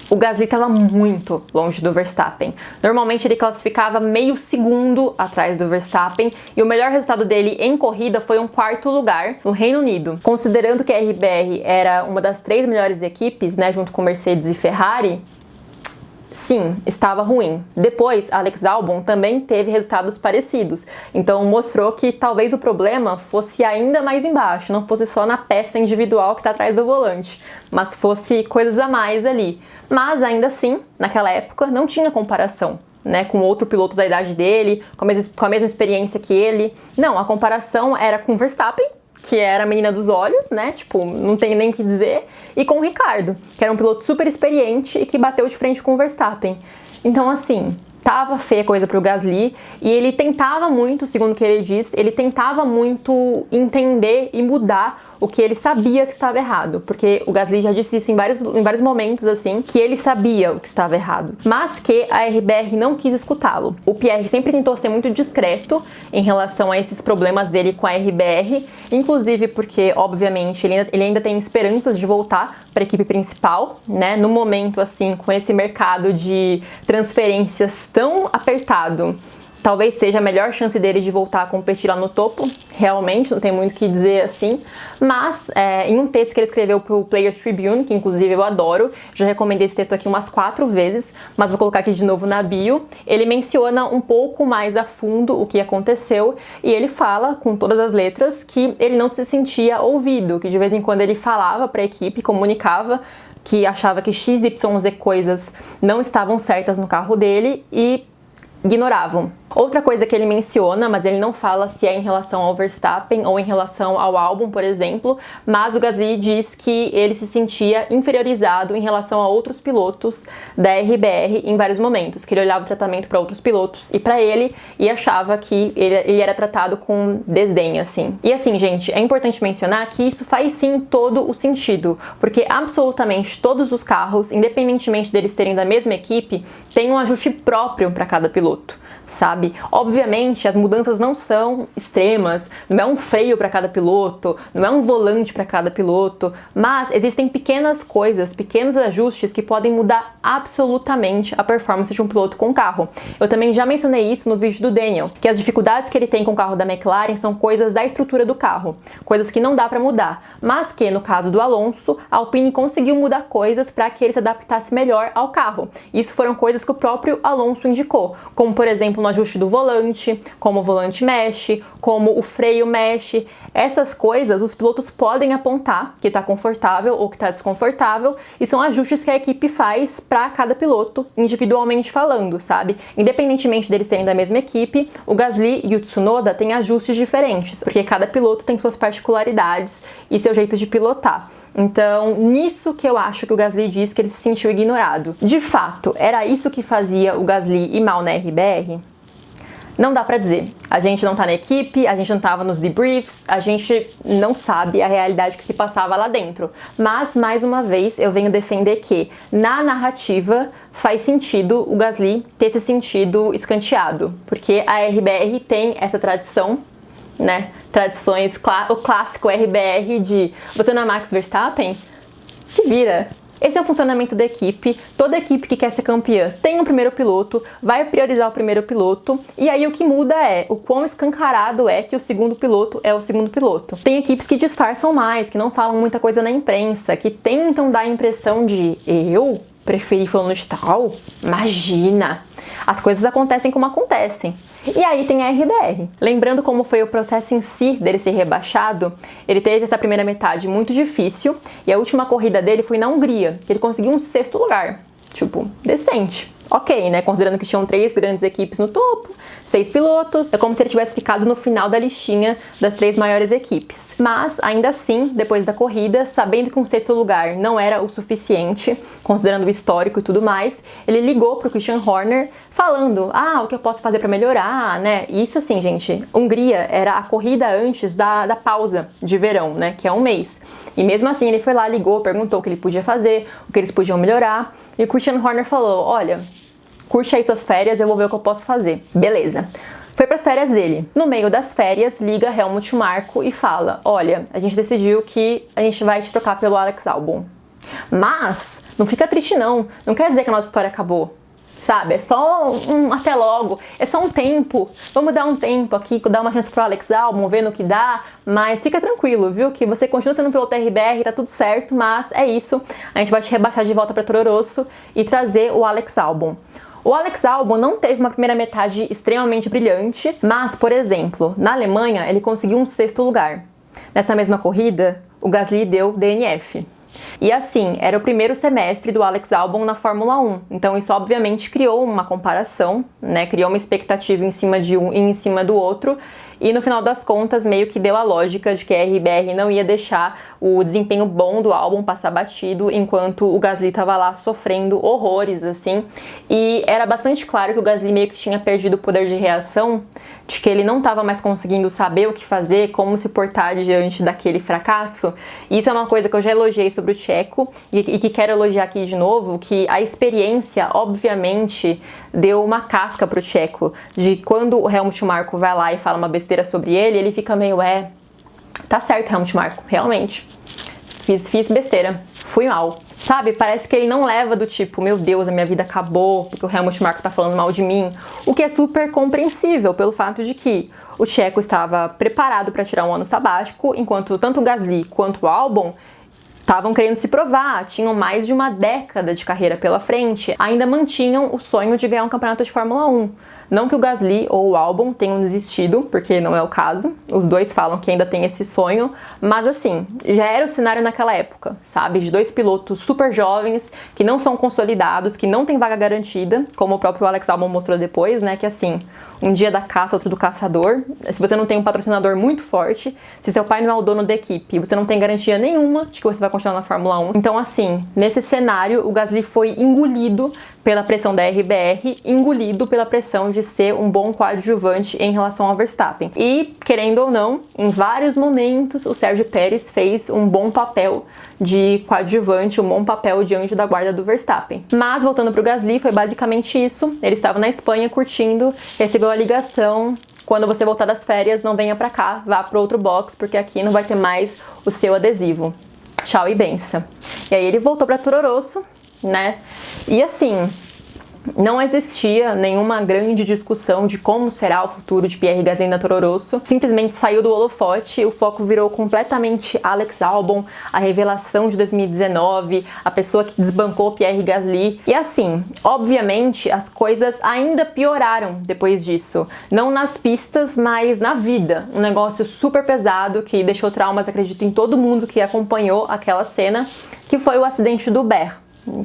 O Gasly estava muito longe do Verstappen. Normalmente ele classificava meio segundo atrás do Verstappen e o melhor resultado dele em corrida foi um 4º lugar no Reino Unido. Considerando que a RBR era uma das 3 melhores equipes, né, junto com Mercedes e Ferrari, sim, estava ruim. Depois, Alex Albon também teve resultados parecidos. Então mostrou que talvez o problema fosse ainda mais embaixo, não fosse só na peça individual que está atrás do volante, mas fosse coisas a mais ali. Mas ainda assim, naquela época, não tinha comparação, né, com outro piloto da idade dele, com a mesma experiência que ele. Não, a comparação era com Verstappen, que era a menina dos olhos, né? Tipo, não tem nem o que dizer. E com o Ricciardo, que era um piloto super experiente e que bateu de frente com o Verstappen. Então, assim, tava feia a coisa pro Gasly e ele tentava muito, segundo o que ele diz, ele tentava muito entender e mudar o que ele sabia que estava errado, porque o Gasly já disse isso em vários momentos, assim, que ele sabia o que estava errado, mas que a RBR não quis escutá-lo. O Pierre sempre tentou ser muito discreto em relação a esses problemas dele com a RBR, inclusive porque, obviamente, ele ainda tem esperanças de voltar para a equipe principal, né, no momento, assim, com esse mercado de transferências tão apertado. Talvez seja a melhor chance dele de voltar a competir lá no topo, realmente, não tem muito o que dizer assim, mas em um texto que ele escreveu pro Players Tribune, que inclusive eu adoro, já recomendei esse texto aqui umas 4 vezes, mas vou colocar aqui de novo na bio, ele menciona um pouco mais a fundo o que aconteceu e ele fala, com todas as letras, que ele não se sentia ouvido, que de vez em quando ele falava para a equipe, comunicava, que achava que XYZ coisas não estavam certas no carro dele e ignoravam. Outra coisa que ele menciona, mas ele não fala se é em relação ao Verstappen ou em relação ao álbum, por exemplo, mas o Gasly diz que ele se sentia inferiorizado em relação a outros pilotos da RBR em vários momentos, que ele olhava o tratamento para outros pilotos e para ele e achava que ele era tratado com desdém, assim. E assim, gente, é importante mencionar que isso faz sim todo o sentido, porque absolutamente todos os carros, independentemente deles serem da mesma equipe, têm um ajuste próprio para cada piloto, sabe? Obviamente as mudanças não são extremas, não é um freio para cada piloto, não é um volante para cada piloto, mas existem pequenas coisas, pequenos ajustes que podem mudar absolutamente a performance de um piloto com o carro. Eu também já mencionei isso no vídeo do Daniel, que as dificuldades que ele tem com o carro da McLaren são coisas da estrutura do carro, coisas que não dá para mudar, mas que no caso do Alonso, a Alpine conseguiu mudar coisas para que ele se adaptasse melhor ao carro. Isso foram coisas que o próprio Alonso indicou, como por exemplo no ajuste do volante, como o volante mexe, como o freio mexe. Essas coisas os pilotos podem apontar que está confortável ou que está desconfortável e são ajustes que a equipe faz para cada piloto, individualmente falando, sabe? Independentemente deles serem da mesma equipe, o Gasly e o Tsunoda têm ajustes diferentes, porque cada piloto tem suas particularidades e seu jeito de pilotar. Então, nisso que eu acho que o Gasly diz que ele se sentiu ignorado. De fato, era isso que fazia o Gasly ir mal na RBR? Não dá pra dizer. A gente não tá na equipe, a gente não tava nos debriefs, a gente não sabe a realidade que se passava lá dentro. Mas, mais uma vez, eu venho defender que, na narrativa, faz sentido o Gasly ter se sentido escanteado. Porque a RBR tem essa tradição, né? Tradições, o clássico RBR de você não é Max Verstappen? Se vira. Esse é o funcionamento da equipe. Toda equipe que quer ser campeã tem um primeiro piloto, vai priorizar o primeiro piloto, e aí o que muda é o quão escancarado é que o segundo piloto é o segundo piloto. Tem equipes que disfarçam mais, que não falam muita coisa na imprensa, que tentam dar a impressão de eu preferi fulano de tal? Imagina! As coisas acontecem como acontecem. E aí tem a RBR. Lembrando como foi o processo em si dele ser rebaixado, ele teve essa primeira metade muito difícil e a última corrida dele foi na Hungria, que ele conseguiu um 6º lugar. Tipo, decente. Ok, né? Considerando que tinham 3 grandes equipes no topo, 6 pilotos, é como se ele tivesse ficado no final da listinha das 3 maiores equipes. Mas, ainda assim, depois da corrida, sabendo que um 6º lugar não era o suficiente, considerando o histórico e tudo mais, ele ligou pro Christian Horner falando, o que eu posso fazer para melhorar, né? E isso assim, gente, Hungria era a corrida antes da pausa de verão, né? Que é um mês. E mesmo assim, ele foi lá, ligou, perguntou o que ele podia fazer, o que eles podiam melhorar, e o Christian Horner falou, olha, curte aí suas férias, eu vou ver o que eu posso fazer. Beleza. Foi para as férias dele. No meio das férias, liga Helmut Marko e fala, olha, a gente decidiu que a gente vai te trocar pelo Alex Albon. Mas, não fica triste não quer dizer que a nossa história acabou. Sabe, é só um até logo, é só um tempo, vamos dar um tempo aqui, dar uma chance pro Alex Albon, ver no que dá, mas fica tranquilo, viu, que você continua sendo piloto RBR, tá tudo certo, mas é isso, a gente vai te rebaixar de volta pra Toro Rosso e trazer o Alex Albon. O Alex Albon não teve uma primeira metade extremamente brilhante, mas, por exemplo, na Alemanha ele conseguiu um 6º lugar. Nessa mesma corrida, o Gasly deu DNF. E assim, era o primeiro semestre do Alex Albon na Fórmula 1, então isso obviamente criou uma comparação, né? Criou uma expectativa em cima de um e em cima do outro, e no final das contas meio que deu a lógica de que a RBR não ia deixar o desempenho bom do álbum passar batido enquanto o Gasly tava lá sofrendo horrores, assim, e era bastante claro que o Gasly meio que tinha perdido o poder de reação, de que ele não estava mais conseguindo saber o que fazer, como se portar diante daquele fracasso. E isso é uma coisa que eu já elogiei sobre o Checo e que quero elogiar aqui de novo, que a experiência, obviamente, deu uma casca pro Checo, de quando o Helmut Marko vai lá e fala uma besteira sobre ele, ele fica meio, tá certo, Helmut Marko, realmente, fiz besteira, fui mal. Sabe, parece que ele não leva do tipo, meu Deus, a minha vida acabou porque o Helmut Marko tá falando mal de mim, o que é super compreensível pelo fato de que o Checo estava preparado para tirar um ano sabático, enquanto tanto o Gasly quanto o Albon estavam querendo se provar, tinham mais de uma década de carreira pela frente, ainda mantinham o sonho de ganhar um campeonato de Fórmula 1. Não que o Gasly ou o Albon tenham desistido, porque não é o caso, os dois falam que ainda tem esse sonho, mas assim, já era o cenário naquela época, sabe? De dois pilotos super jovens, que não são consolidados, que não tem vaga garantida, como o próprio Alex Albon mostrou depois, né? Que assim, um dia da caça, outro do caçador. Se você não tem um patrocinador muito forte, se seu pai não é o dono da equipe, você não tem garantia nenhuma de que você vai continuar na Fórmula 1. Então assim, nesse cenário, o Gasly foi engolido pela pressão da RBR, engolido pela pressão de ser um bom coadjuvante em relação ao Verstappen. E, querendo ou não, em vários momentos o Sérgio Pérez fez um bom papel de coadjuvante, um bom papel de anjo da guarda do Verstappen. Mas, voltando pro Gasly, foi basicamente isso. Ele estava na Espanha curtindo, recebeu a ligação: quando você voltar das férias, não venha pra cá, vá pro outro box, porque aqui não vai ter mais o seu adesivo. Tchau e benção. E aí ele voltou pra Toro Rosso, né? E assim, não existia nenhuma grande discussão de como será o futuro de Pierre Gasly na Toro Rosso. Simplesmente saiu do holofote, o foco virou completamente Alex Albon, a revelação de 2019, a pessoa que desbancou Pierre Gasly. E assim, obviamente, as coisas ainda pioraram depois disso. Não nas pistas, mas na vida. Um negócio super pesado que deixou traumas, acredito, em todo mundo que acompanhou aquela cena, que foi o acidente do Berre,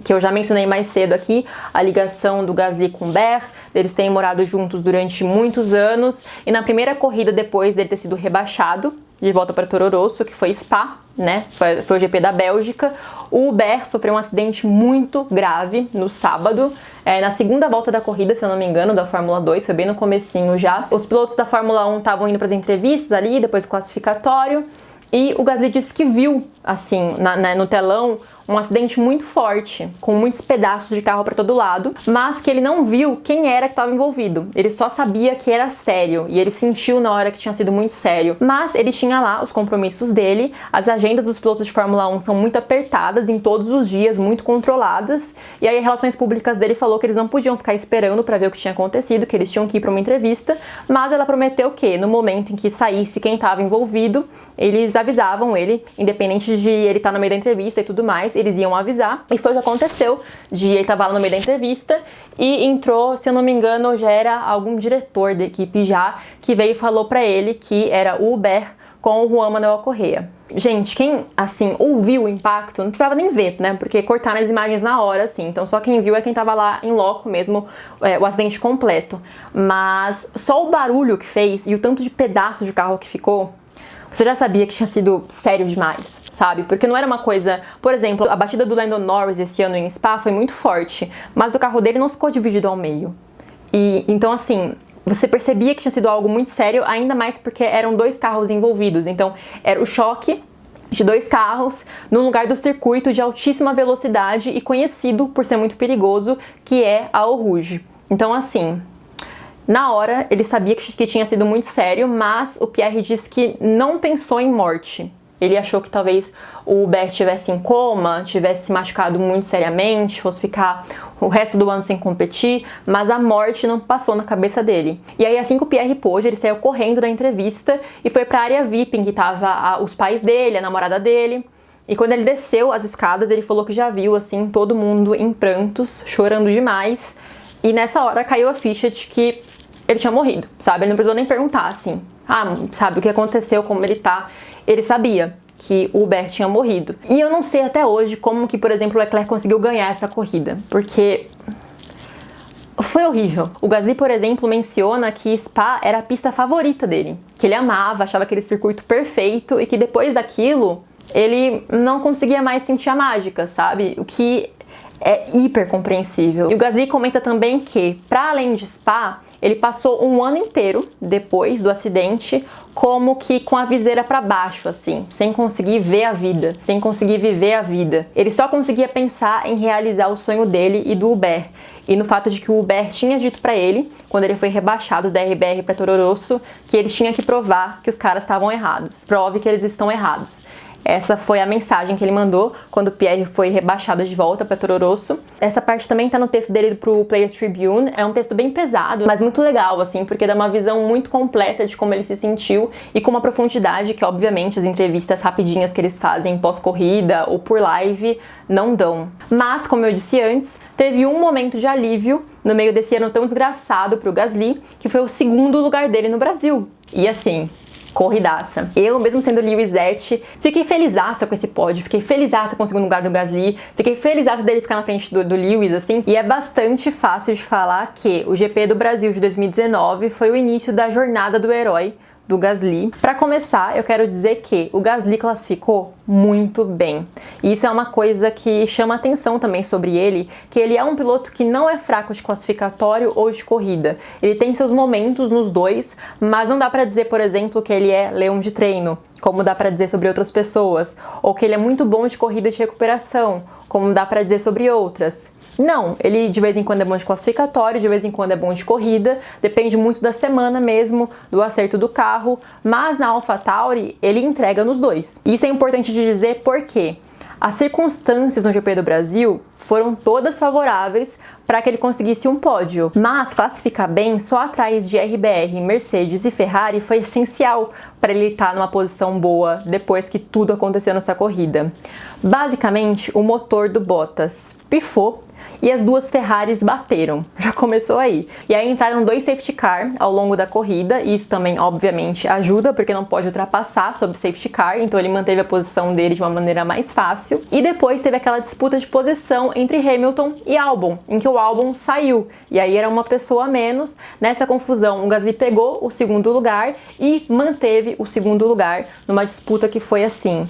que eu já mencionei mais cedo aqui, a ligação do Gasly com o Berre. Eles têm morado juntos durante muitos anos, e na primeira corrida, depois dele ter sido rebaixado de volta para Toro Rosso, que foi Spa, né, foi o GP da Bélgica, o Berre sofreu um acidente muito grave no sábado, na segunda volta da corrida, se eu não me engano, da Fórmula 2, foi bem no comecinho já. Os pilotos da Fórmula 1 estavam indo para as entrevistas ali, depois do classificatório, e o Gasly disse que viu, assim, no telão, um acidente muito forte, com muitos pedaços de carro para todo lado, mas que ele não viu quem era que estava envolvido. Ele só sabia que era sério, e ele sentiu na hora que tinha sido muito sério. Mas ele tinha lá os compromissos dele, as agendas dos pilotos de Fórmula 1 são muito apertadas em todos os dias, muito controladas, e aí as relações públicas dele falou que eles não podiam ficar esperando para ver o que tinha acontecido, que eles tinham que ir para uma entrevista, mas ela prometeu que no momento em que saísse quem estava envolvido, eles avisavam ele, independente de ele estar no meio da entrevista e tudo mais, eles iam avisar. E foi o que aconteceu, ele estava lá no meio da entrevista e entrou, se eu não me engano, já era algum diretor da equipe já, que veio e falou pra ele que era o Berre com o Juan Manuel Correa. Gente, quem, assim, ouviu o impacto, não precisava nem ver, né, porque cortaram as imagens na hora, assim, então só quem viu é quem tava lá em loco mesmo, o acidente completo. Mas só o barulho que fez e o tanto de pedaço de carro que ficou, você já sabia que tinha sido sério demais, sabe? Porque não era uma coisa... Por exemplo, a batida do Lando Norris esse ano em Spa foi muito forte, mas o carro dele não ficou dividido ao meio. E então, assim, você percebia que tinha sido algo muito sério, ainda mais porque eram dois carros envolvidos. Então, era o choque de dois carros num lugar do circuito de altíssima velocidade e conhecido por ser muito perigoso, que é a Eau Rouge. Então, assim... Na hora, ele sabia que tinha sido muito sério, mas o Pierre disse que não pensou em morte. Ele achou que talvez o Berre estivesse em coma, tivesse se machucado muito seriamente, fosse ficar o resto do ano sem competir, mas a morte não passou na cabeça dele. E aí, assim que o Pierre pôde, ele saiu correndo da entrevista e foi para a área VIP, em que tava os pais dele, a namorada dele. E quando ele desceu as escadas, ele falou que já viu, assim, todo mundo em prantos, chorando demais. E nessa hora caiu a ficha de que ele tinha morrido, sabe? Ele não precisou nem perguntar, assim, sabe, o que aconteceu, como ele tá. Ele sabia que o Berre tinha morrido. E eu não sei até hoje como que, por exemplo, o Leclerc conseguiu ganhar essa corrida, porque Foi horrível. O Gasly, por exemplo, menciona que Spa era a pista favorita dele, que ele amava, achava aquele circuito perfeito e que depois daquilo ele não conseguia mais sentir a mágica, sabe? O que é hiper compreensível. E o Gasly comenta também que, para além de Spa, ele passou um ano inteiro depois do acidente como que com a viseira para baixo, assim, sem conseguir ver a vida, sem conseguir viver a vida. Ele só conseguia pensar em realizar o sonho dele e do Hubert. E no fato de que o Hubert tinha dito para ele, quando ele foi rebaixado da RBR para Toro Rosso, que ele tinha que provar que os caras estavam errados. Prove que eles estão errados. Essa foi a mensagem que ele mandou quando o Pierre foi rebaixado de volta para Toro Rosso. Essa parte também tá no texto dele pro Players Tribune. É um texto bem pesado, mas muito legal, assim, porque dá uma visão muito completa de como ele se sentiu e com uma profundidade que, obviamente, as entrevistas rapidinhas que eles fazem pós-corrida ou por live não dão. Mas, como eu disse antes, teve um momento de alívio no meio desse ano tão desgraçado pro Gasly, que foi o segundo lugar dele no Brasil. E assim, corridaça. Eu, mesmo sendo Lewisette, fiquei felizaça com esse pódio, fiquei felizaça com o segundo lugar do Gasly, fiquei felizaça dele ficar na frente do Lewis, assim, e é bastante fácil de falar que o GP do Brasil de 2019 foi o início da jornada do herói do Gasly. Para começar, eu quero dizer que o Gasly classificou muito bem. E isso é uma coisa que chama atenção também sobre ele, que ele é um piloto que não é fraco de classificatório ou de corrida. Ele tem seus momentos nos dois, mas não dá para dizer, por exemplo, que ele é leão de treino, como dá para dizer sobre outras pessoas, ou que ele é muito bom de corrida de recuperação, como dá para dizer sobre outras. Não, ele de vez em quando é bom de classificatório, de vez em quando é bom de corrida, depende muito da semana mesmo, do acerto do carro, mas na AlphaTauri ele entrega nos dois. Isso é importante de dizer porque as circunstâncias no GP do Brasil foram todas favoráveis para que ele conseguisse um pódio, mas classificar bem só atrás de RBR, Mercedes e Ferrari foi essencial para ele estar numa posição boa depois que tudo aconteceu nessa corrida. Basicamente, o motor do Bottas pifou e as duas Ferraris bateram. Já começou aí. E aí entraram 2 safety car ao longo da corrida, e isso também, obviamente, ajuda, porque não pode ultrapassar sobre safety car, então ele manteve a posição dele de uma maneira mais fácil. E depois teve aquela disputa de posição entre Hamilton e Albon, em que o Albon saiu, e aí era uma pessoa a menos. Nessa confusão, o Gasly pegou o segundo lugar e manteve o segundo lugar numa disputa que foi assim,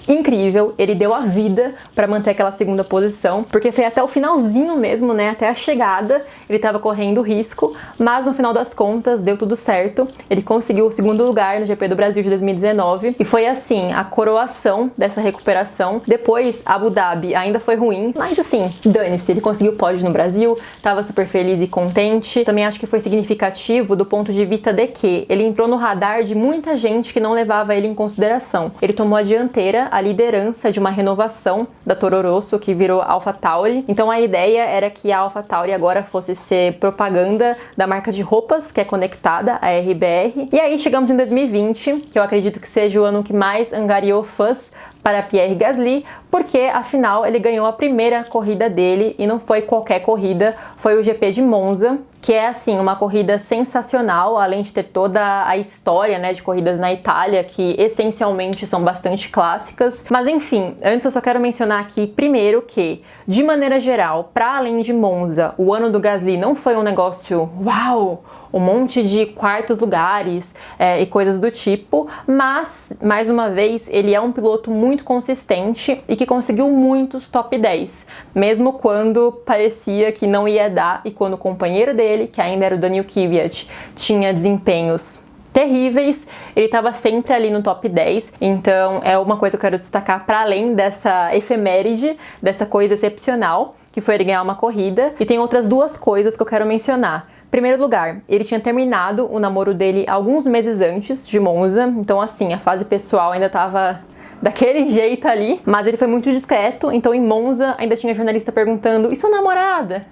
incrível. Ele deu a vida para manter aquela segunda posição, porque foi até o finalzinho mesmo, né, até a chegada, ele estava correndo risco, mas no final das contas deu tudo certo. Ele conseguiu o segundo lugar no GP do Brasil de 2019 e foi assim, a coroação dessa recuperação. Depois, Abu Dhabi ainda foi ruim, mas assim, dane-se, ele conseguiu o pódio no Brasil, estava super feliz e contente. Também acho que foi significativo do ponto de vista de que ele entrou no radar de muita gente que não levava ele em consideração. Ele tomou a dianteira, a liderança de uma renovação da Toro Rosso, que virou AlphaTauri. Então a ideia era que a AlphaTauri agora fosse ser propaganda da marca de roupas, que é conectada à RBR. E aí chegamos em 2020, que eu acredito que seja o ano que mais angariou fãs para Pierre Gasly, porque afinal ele ganhou a primeira corrida dele, e não foi qualquer corrida, foi o GP de Monza, que é assim, uma corrida sensacional, além de ter toda a história, né, de corridas na Itália, que essencialmente são bastante clássicas. Mas enfim, antes eu só quero mencionar aqui primeiro que, de maneira geral, para além de Monza, o ano do Gasly não foi um negócio uau, um monte de quartos lugares e coisas do tipo, mas, mais uma vez, ele é um piloto muito consistente e que conseguiu muitos top 10, mesmo quando parecia que não ia dar e quando o companheiro dele, que ainda era o Daniil Kvyat, tinha desempenhos terríveis, ele estava sempre ali no top 10, então é uma coisa que eu quero destacar para além dessa efeméride, dessa coisa excepcional, que foi ele ganhar uma corrida. E tem outras duas coisas que eu quero mencionar. Em primeiro lugar, ele tinha terminado o namoro dele alguns meses antes de Monza, então assim, a fase pessoal ainda estava daquele jeito ali, mas ele foi muito discreto, então em Monza ainda tinha jornalista perguntando, e sua namorada?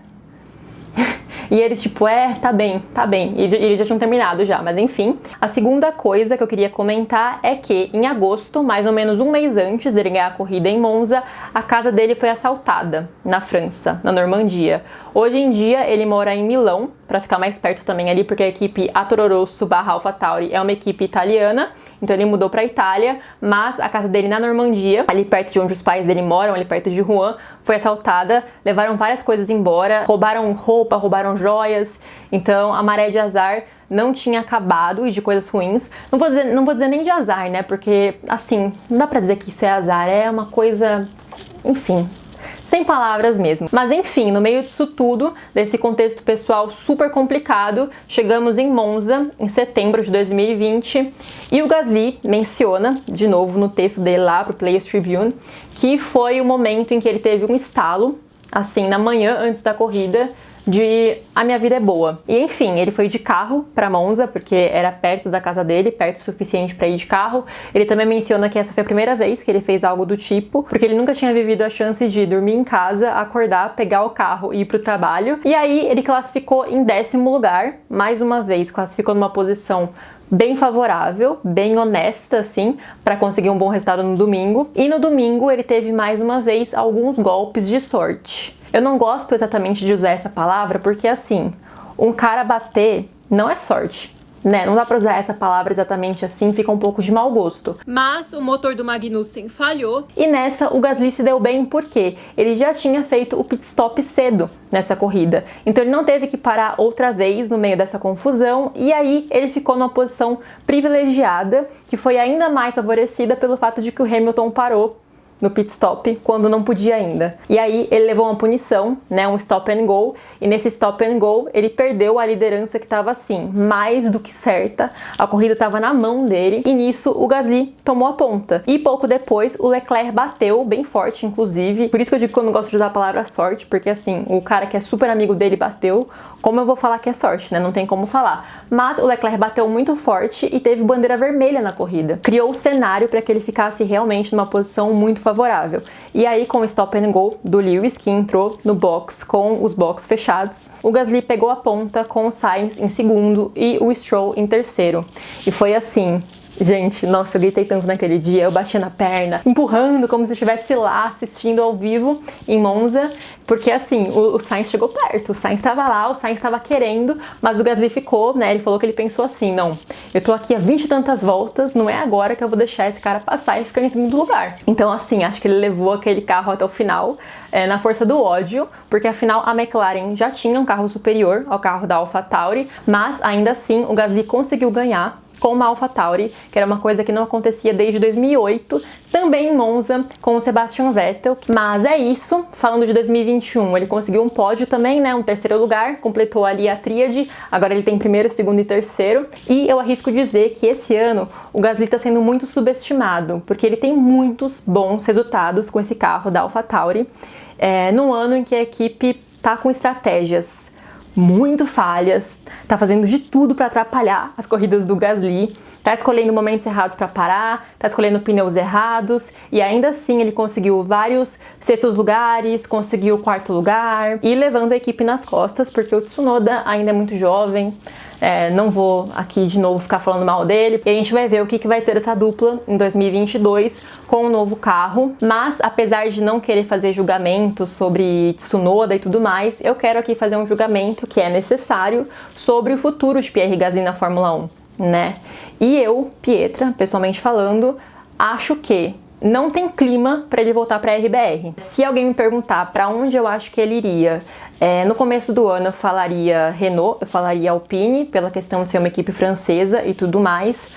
E ele tipo, tá bem, e eles já tinham terminado já, mas enfim. A segunda coisa que eu queria comentar é que em agosto, mais ou menos um mês antes dele ganhar a corrida em Monza, a casa dele foi assaltada na França, na Normandia. Hoje em dia ele mora em Milão, para ficar mais perto também ali, porque a equipe a Toro Rosso / AlphaTauri é uma equipe italiana, então ele mudou para Itália, mas a casa dele na Normandia, ali perto de onde os pais dele moram, ali perto de Rouen, foi assaltada, levaram várias coisas embora, roubaram roupa, roubaram joias, então a maré de azar não tinha acabado e de coisas ruins. Não vou dizer nem de azar, né, porque assim, não dá pra dizer que isso é azar, é uma coisa, enfim, sem palavras mesmo. Mas enfim, no meio disso tudo, desse contexto pessoal super complicado, chegamos em Monza, em setembro de 2020, e o Gasly menciona, de novo no texto dele lá pro Players Tribune, que foi o momento em que ele teve um estalo, assim, na manhã antes da corrida, de a minha vida é boa. E enfim, ele foi de carro para Monza, porque era perto da casa dele, perto o suficiente para ir de carro. Ele também menciona que essa foi a primeira vez que ele fez algo do tipo, porque ele nunca tinha vivido a chance de dormir em casa, acordar, pegar o carro e ir pro trabalho. E aí ele classificou em 10º lugar, mais uma vez, classificou numa posição bem favorável, bem honesta, assim, para conseguir um bom resultado no domingo. E no domingo ele teve mais uma vez alguns golpes de sorte. Eu não gosto exatamente de usar essa palavra porque, assim, um cara bater não é sorte, né? Não dá pra usar essa palavra exatamente assim, fica um pouco de mau gosto. Mas o motor do Magnussen falhou e nessa o Gasly se deu bem porque ele já tinha feito o pit stop cedo nessa corrida. Então ele não teve que parar outra vez no meio dessa confusão e aí ele ficou numa posição privilegiada, que foi ainda mais favorecida pelo fato de que o Hamilton parou no pit stop, quando não podia ainda. E aí ele levou uma punição, né, um stop and go, e nesse stop and go ele perdeu a liderança que estava assim, mais do que certa, a corrida estava na mão dele, e nisso o Gasly tomou a ponta. E pouco depois o Leclerc bateu, bem forte inclusive, por isso que eu digo que eu não gosto de usar a palavra sorte, porque assim, o cara que é super amigo dele bateu, como eu vou falar que é sorte, né, não tem como falar. Mas o Leclerc bateu muito forte e teve bandeira vermelha na corrida. Criou o cenário para que ele ficasse realmente numa posição muito favorável. E aí, com o stop and go do Lewis, que entrou no box com os boxes fechados, o Gasly pegou a ponta com o Sainz em segundo e o Stroll em terceiro. E foi assim, gente, nossa, eu gritei tanto naquele dia, eu bati na perna, empurrando como se estivesse lá assistindo ao vivo em Monza, porque assim, o Sainz chegou perto, o Sainz estava lá, o Sainz estava querendo, mas o Gasly ficou, né, ele falou que ele pensou assim, não, eu tô aqui há 20 e tantas voltas, não é agora que eu vou deixar esse cara passar e ficar em segundo lugar. Então assim, acho que ele levou aquele carro até o final, na força do ódio, porque afinal a McLaren já tinha um carro superior ao carro da AlphaTauri, mas ainda assim o Gasly conseguiu ganhar com uma AlphaTauri, que era uma coisa que não acontecia desde 2008, também em Monza, com o Sebastian Vettel. Mas é isso, falando de 2021, ele conseguiu um pódio também, né, um terceiro lugar, completou ali a tríade, agora ele tem primeiro, segundo e terceiro, e eu arrisco dizer que esse ano o Gasly está sendo muito subestimado, porque ele tem muitos bons resultados com esse carro da AlphaTauri, num ano em que a equipe tá com estratégias muito falhas, tá fazendo de tudo para atrapalhar as corridas do Gasly, tá escolhendo momentos errados para parar, tá escolhendo pneus errados, e ainda assim ele conseguiu vários sextos lugares, conseguiu o quarto lugar, e levando a equipe nas costas, porque o Tsunoda ainda é muito jovem, não vou aqui de novo ficar falando mal dele, e a gente vai ver o que vai ser essa dupla em 2022 com o novo carro. Mas apesar de não querer fazer julgamento sobre Tsunoda e tudo mais, eu quero aqui fazer um julgamento que é necessário sobre o futuro de Pierre Gasly na Fórmula 1, né? E eu, Pietra, pessoalmente falando, acho que não tem clima para ele voltar para a RBR. Se alguém me perguntar para onde eu acho que ele iria, no começo do ano eu falaria Renault, eu falaria Alpine, pela questão de ser uma equipe francesa e tudo mais.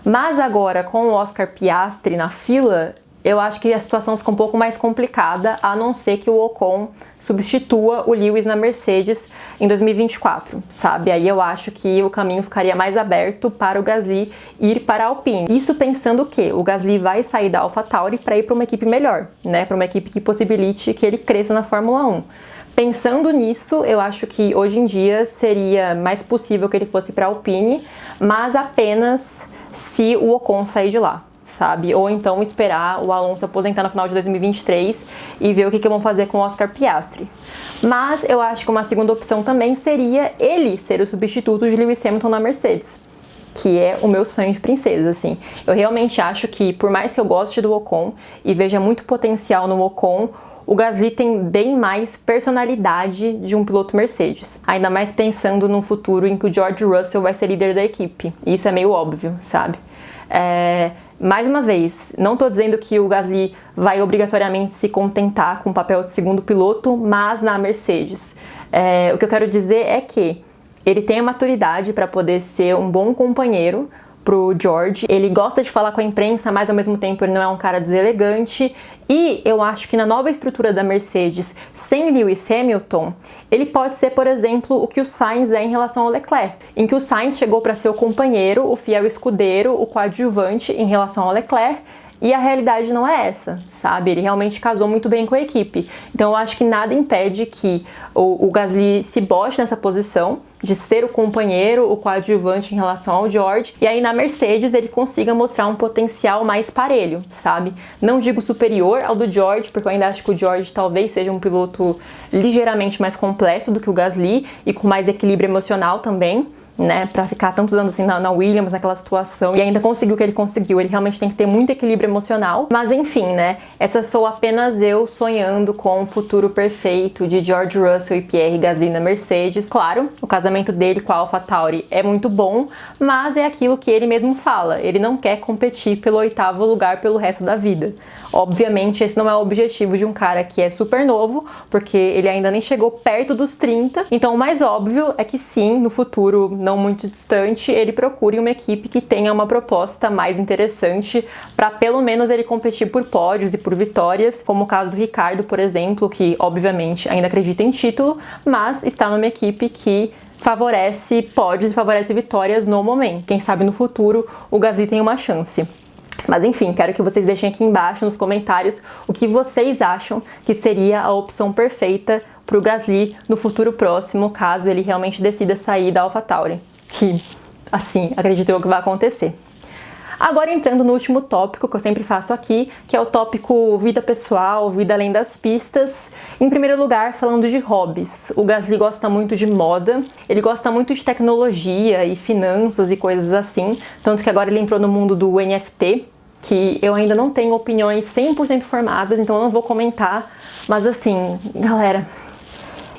Mas agora, com o Oscar Piastri na fila, eu acho que a situação fica um pouco mais complicada, a não ser que o Ocon substitua o Lewis na Mercedes em 2024, sabe? Aí eu acho que o caminho ficaria mais aberto para o Gasly ir para a Alpine. Isso pensando que o Gasly vai sair da AlphaTauri para ir para uma equipe melhor, né? Para uma equipe que possibilite que ele cresça na Fórmula 1. Pensando nisso, eu acho que hoje em dia seria mais possível que ele fosse para a Alpine, mas apenas se o Ocon sair de lá, sabe? Ou então esperar o Alonso aposentar no final de 2023 e ver o que vão fazer com o Oscar Piastri. Mas eu acho que uma segunda opção também seria ele ser o substituto de Lewis Hamilton na Mercedes, que é o meu sonho de princesa, assim. Eu realmente acho que, por mais que eu goste do Ocon e veja muito potencial no Ocon, o Gasly tem bem mais personalidade de um piloto Mercedes. Ainda mais pensando num futuro em que o George Russell vai ser líder da equipe. Isso é meio óbvio, sabe? Mais uma vez, não estou dizendo que o Gasly vai obrigatoriamente se contentar com o papel de segundo piloto, mas na Mercedes. O que eu quero dizer é que ele tem a maturidade para poder ser um bom companheiro pro George. Ele gosta de falar com a imprensa, mas ao mesmo tempo ele não é um cara deselegante. E eu acho que na nova estrutura da Mercedes, sem Lewis Hamilton, ele pode ser, por exemplo, o que o Sainz é em relação ao Leclerc, em que o Sainz chegou para ser o companheiro, o fiel escudeiro, o coadjuvante em relação ao Leclerc. E a realidade não é essa, sabe? Ele realmente casou muito bem com a equipe. Então eu acho que nada impede que o Gasly se bote nessa posição de ser o companheiro, o coadjuvante em relação ao George. E aí na Mercedes ele consiga mostrar um potencial mais parelho, sabe? Não digo superior ao do George, porque eu ainda acho que o George talvez seja um piloto ligeiramente mais completo do que o Gasly e com mais equilíbrio emocional também, né, pra ficar tantos anos assim na Williams, naquela situação, e ainda conseguiu o que ele conseguiu. Ele realmente tem que ter muito equilíbrio emocional. Mas enfim, né, essa sou apenas eu sonhando com um futuro perfeito de George Russell e Pierre Gasly na Mercedes. Claro, o casamento dele com a AlphaTauri é muito bom, mas é aquilo que ele mesmo fala, ele não quer competir pelo 8º lugar pelo resto da vida. Obviamente, esse não é o objetivo de um cara que é super novo, porque ele ainda nem chegou perto dos 30. Então, o mais óbvio é que sim, no futuro não muito distante, ele procure uma equipe que tenha uma proposta mais interessante para pelo menos ele competir por pódios e por vitórias, como o caso do Ricciardo, por exemplo, que obviamente ainda acredita em título, mas está numa equipe que favorece pódios e favorece vitórias no momento. Quem sabe no futuro o Gasly tem uma chance. Mas enfim, quero que vocês deixem aqui embaixo nos comentários o que vocês acham que seria a opção perfeita para o Gasly no futuro próximo, caso ele realmente decida sair da AlphaTauri. Que, assim, acredito eu que vai acontecer. Agora entrando no último tópico que eu sempre faço aqui, que é o tópico vida pessoal, vida além das pistas. Em primeiro lugar, falando de hobbies. O Gasly gosta muito de moda, ele gosta muito de tecnologia e finanças e coisas assim, tanto que agora ele entrou no mundo do NFT, que eu ainda não tenho opiniões 100% formadas, então eu não vou comentar, mas assim, galera...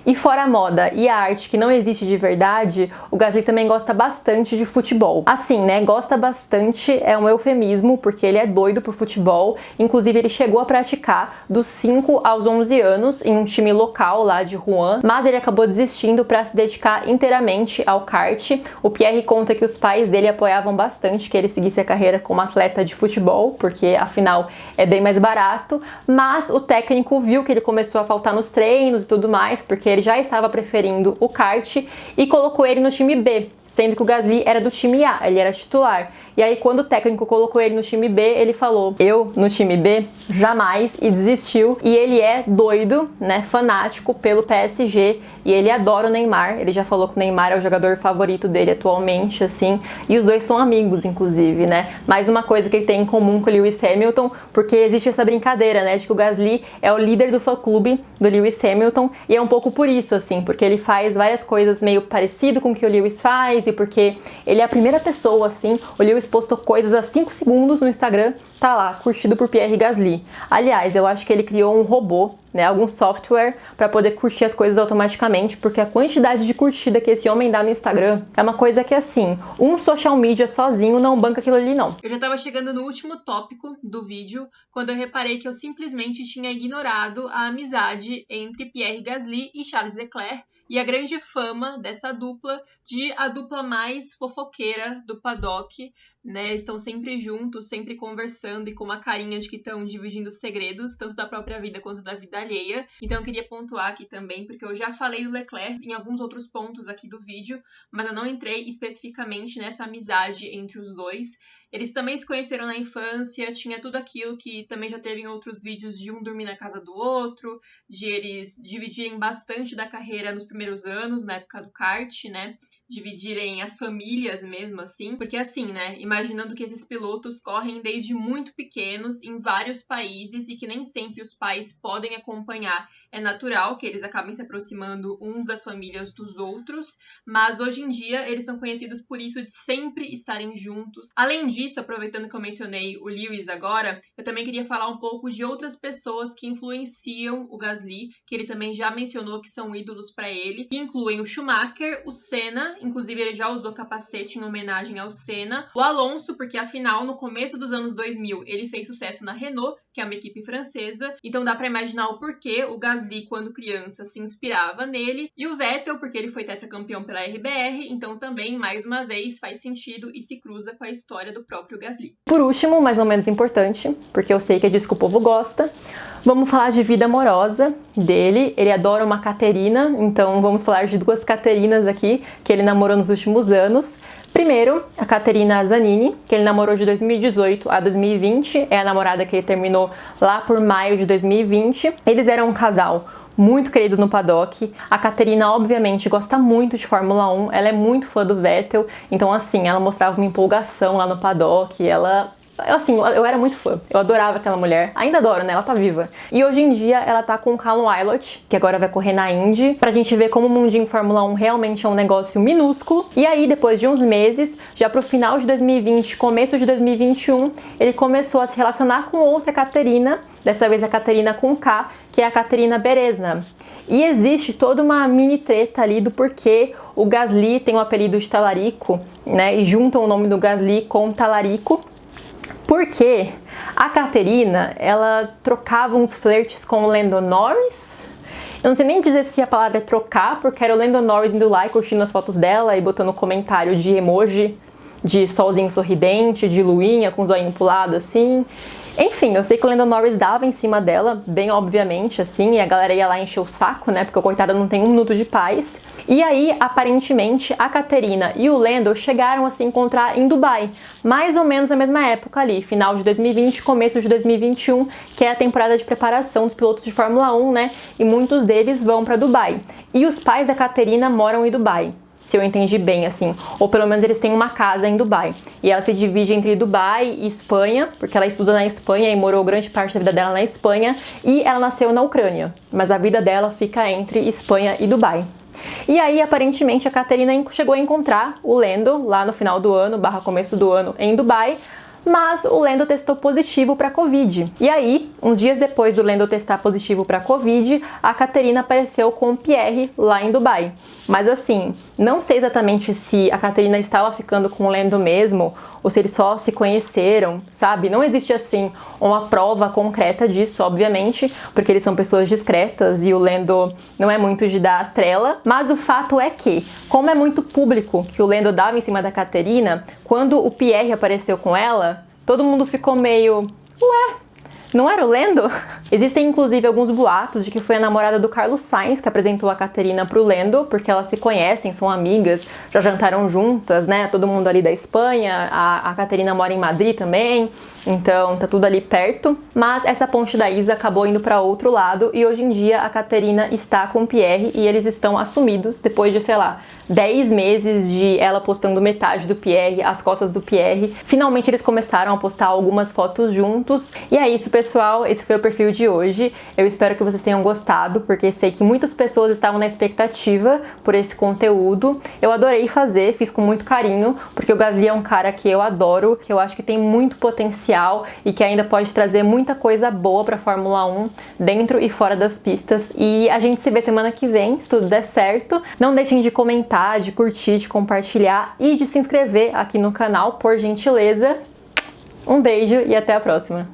E fora a moda e a arte que não existe de verdade, o Gasly também gosta bastante de futebol. Assim, né, gosta bastante é um eufemismo, porque ele é doido por futebol. Inclusive, ele chegou a praticar dos 5 aos 11 anos em um time local lá de Rouen, mas ele acabou desistindo para se dedicar inteiramente ao kart. O Pierre conta que os pais dele apoiavam bastante que ele seguisse a carreira como atleta de futebol, porque afinal é bem mais barato, mas o técnico viu que ele começou a faltar nos treinos e tudo mais, porque ele já estava preferindo o kart e colocou ele no time B, sendo que o Gasly era do time A, ele era titular. E aí quando o técnico colocou ele no time B, ele falou, eu no time B? Jamais, e desistiu. E ele é doido, né, fanático pelo PSG, e ele adora o Neymar. Ele já falou que o Neymar é o jogador favorito dele atualmente, assim, e os dois são amigos, inclusive, né. Mais uma coisa que ele tem em comum com o Lewis Hamilton, porque existe essa brincadeira, né, de que o Gasly é o líder do fã-clube do Lewis Hamilton, e é um pouco por isso, assim, porque ele faz várias coisas meio parecido com o que o Lewis faz, e porque ele é a primeira pessoa, assim, o Lewis postou coisas há 5 segundos no Instagram, tá lá, curtido por Pierre Gasly. Aliás, eu acho que ele criou um robô, né, algum software para poder curtir as coisas automaticamente, porque a quantidade de curtida que esse homem dá no Instagram é uma coisa que, assim, um social media sozinho não banca aquilo ali, não. Eu já tava chegando no último tópico do vídeo, quando eu reparei que eu simplesmente tinha ignorado a amizade entre Pierre Gasly e Charles Leclerc, e a grande fama dessa dupla de a dupla mais fofoqueira do paddock, né? Estão sempre juntos, sempre conversando e com uma carinha de que estão dividindo segredos, tanto da própria vida quanto da vida alheia. Então eu queria pontuar aqui também, porque eu já falei do Leclerc em alguns outros pontos aqui do vídeo, mas eu não entrei especificamente nessa amizade entre os dois. Eles também se conheceram na infância, tinha tudo aquilo que também já teve em outros vídeos de um dormir na casa do outro, de eles dividirem bastante da carreira nos primeiros anos, na época do kart, né? Dividirem as famílias mesmo, assim. Porque assim, né? imaginando que esses pilotos correm desde muito pequenos em vários países e que nem sempre os pais podem acompanhar. É natural que eles acabem se aproximando uns das famílias dos outros, mas hoje em dia eles são conhecidos por isso de sempre estarem juntos. Além disso, aproveitando que eu mencionei o Lewis agora, eu também queria falar um pouco de outras pessoas que influenciam o Gasly, que ele também já mencionou que são ídolos para ele, que incluem o Schumacher, o Senna, inclusive ele já usou capacete em homenagem ao Senna, o Alonso, porque afinal no começo dos anos 2000 ele fez sucesso na Renault, que é uma equipe francesa, então dá para imaginar o porquê o Gasly, quando criança, se inspirava nele, e o Vettel, porque ele foi tetracampeão pela RBR, então também, mais uma vez, faz sentido e se cruza com a história do próprio Gasly. Por último, mas não menos importante, porque eu sei que é disso que o povo gosta, vamos falar de vida amorosa dele. Ele adora uma Caterina, então vamos falar de duas Caterinas aqui, que ele namorou nos últimos anos. Primeiro, a Caterina Zanini, que ele namorou de 2018 a 2020, é a namorada que ele terminou lá por maio de 2020. Eles eram um casal muito querido no paddock. A Caterina, obviamente, gosta muito de Fórmula 1, ela é muito fã do Vettel, então assim, ela mostrava uma empolgação lá no paddock, eu era muito fã, eu adorava aquela mulher, ainda adoro, né, ela tá viva. E hoje em dia ela tá com o Callum Ilott, que agora vai correr na Indy, pra gente ver como o mundinho Fórmula 1 realmente é um negócio minúsculo. E aí, depois de uns meses, já pro final de 2020, começo de 2021, ele começou a se relacionar com outra Caterina, dessa vez a Caterina com K, que é a Caterina Berezna. E existe toda uma mini treta ali do porquê o Gasly tem o apelido de Talarico, né, e juntam o nome do Gasly com Talarico, porque a Caterina, ela trocava uns flertes com o Lando Norris. Eu não sei nem dizer se a palavra é trocar, porque era o Lando Norris indo lá e curtindo as fotos dela e botando comentário de emoji, de solzinho sorridente, de luinha com o zoinho pro lado, assim. Enfim, eu sei que o Lando Norris dava em cima dela, bem obviamente, assim, e a galera ia lá encher o saco, né, porque a coitada não tem um minuto de paz. E aí, aparentemente, a Caterina e o Lando chegaram a se encontrar em Dubai, mais ou menos na mesma época ali, final de 2020, começo de 2021, que é a temporada de preparação dos pilotos de Fórmula 1, né, e muitos deles vão para Dubai. E os pais da Caterina moram em Dubai, se eu entendi bem, assim, ou pelo menos eles têm uma casa em Dubai, e ela se divide entre Dubai e Espanha, porque ela estuda na Espanha e morou grande parte da vida dela na Espanha, e ela nasceu na Ucrânia, mas a vida dela fica entre Espanha e Dubai. E aí, aparentemente, a Caterina chegou a encontrar o Lando lá no final do ano, começo do ano, em Dubai, mas o Lando testou positivo para Covid. E aí, uns dias depois do Lando testar positivo para Covid, a Caterina apareceu com o Pierre lá em Dubai. Mas assim, não sei exatamente se a Caterina estava ficando com o Lando mesmo, ou se eles só se conheceram, sabe? Não existe assim uma prova concreta disso, obviamente, porque eles são pessoas discretas e o Lando não é muito de dar trela. Mas o fato é que, como é muito público que o Lando dava em cima da Caterina, quando o Pierre apareceu com ela, todo mundo ficou meio, ué, não era o Lando? Existem inclusive alguns boatos de que foi a namorada do Carlos Sainz que apresentou a Caterina pro Lando, porque elas se conhecem, são amigas, já jantaram juntas, né? Todo mundo ali da Espanha, a Caterina mora em Madrid também, então tá tudo ali perto. Mas essa ponte da Isa acabou indo para outro lado e hoje em dia a Caterina está com o Pierre e eles estão assumidos depois de, sei lá, 10 meses de ela postando metade do Pierre, as costas do Pierre. Finalmente eles começaram a postar algumas fotos juntos. E é isso, pessoal, esse foi o perfil de hoje. Eu espero que vocês tenham gostado, porque sei que muitas pessoas estavam na expectativa por esse conteúdo. Eu adorei fazer, fiz com muito carinho, porque o Gasly é um cara que eu adoro, que eu acho que tem muito potencial e que ainda pode trazer muita coisa boa pra Fórmula 1, dentro e fora das pistas. E a gente se vê semana que vem, se tudo der certo. Não deixem de comentar, de curtir, de compartilhar e de se inscrever aqui no canal, por gentileza. Um beijo e até a próxima!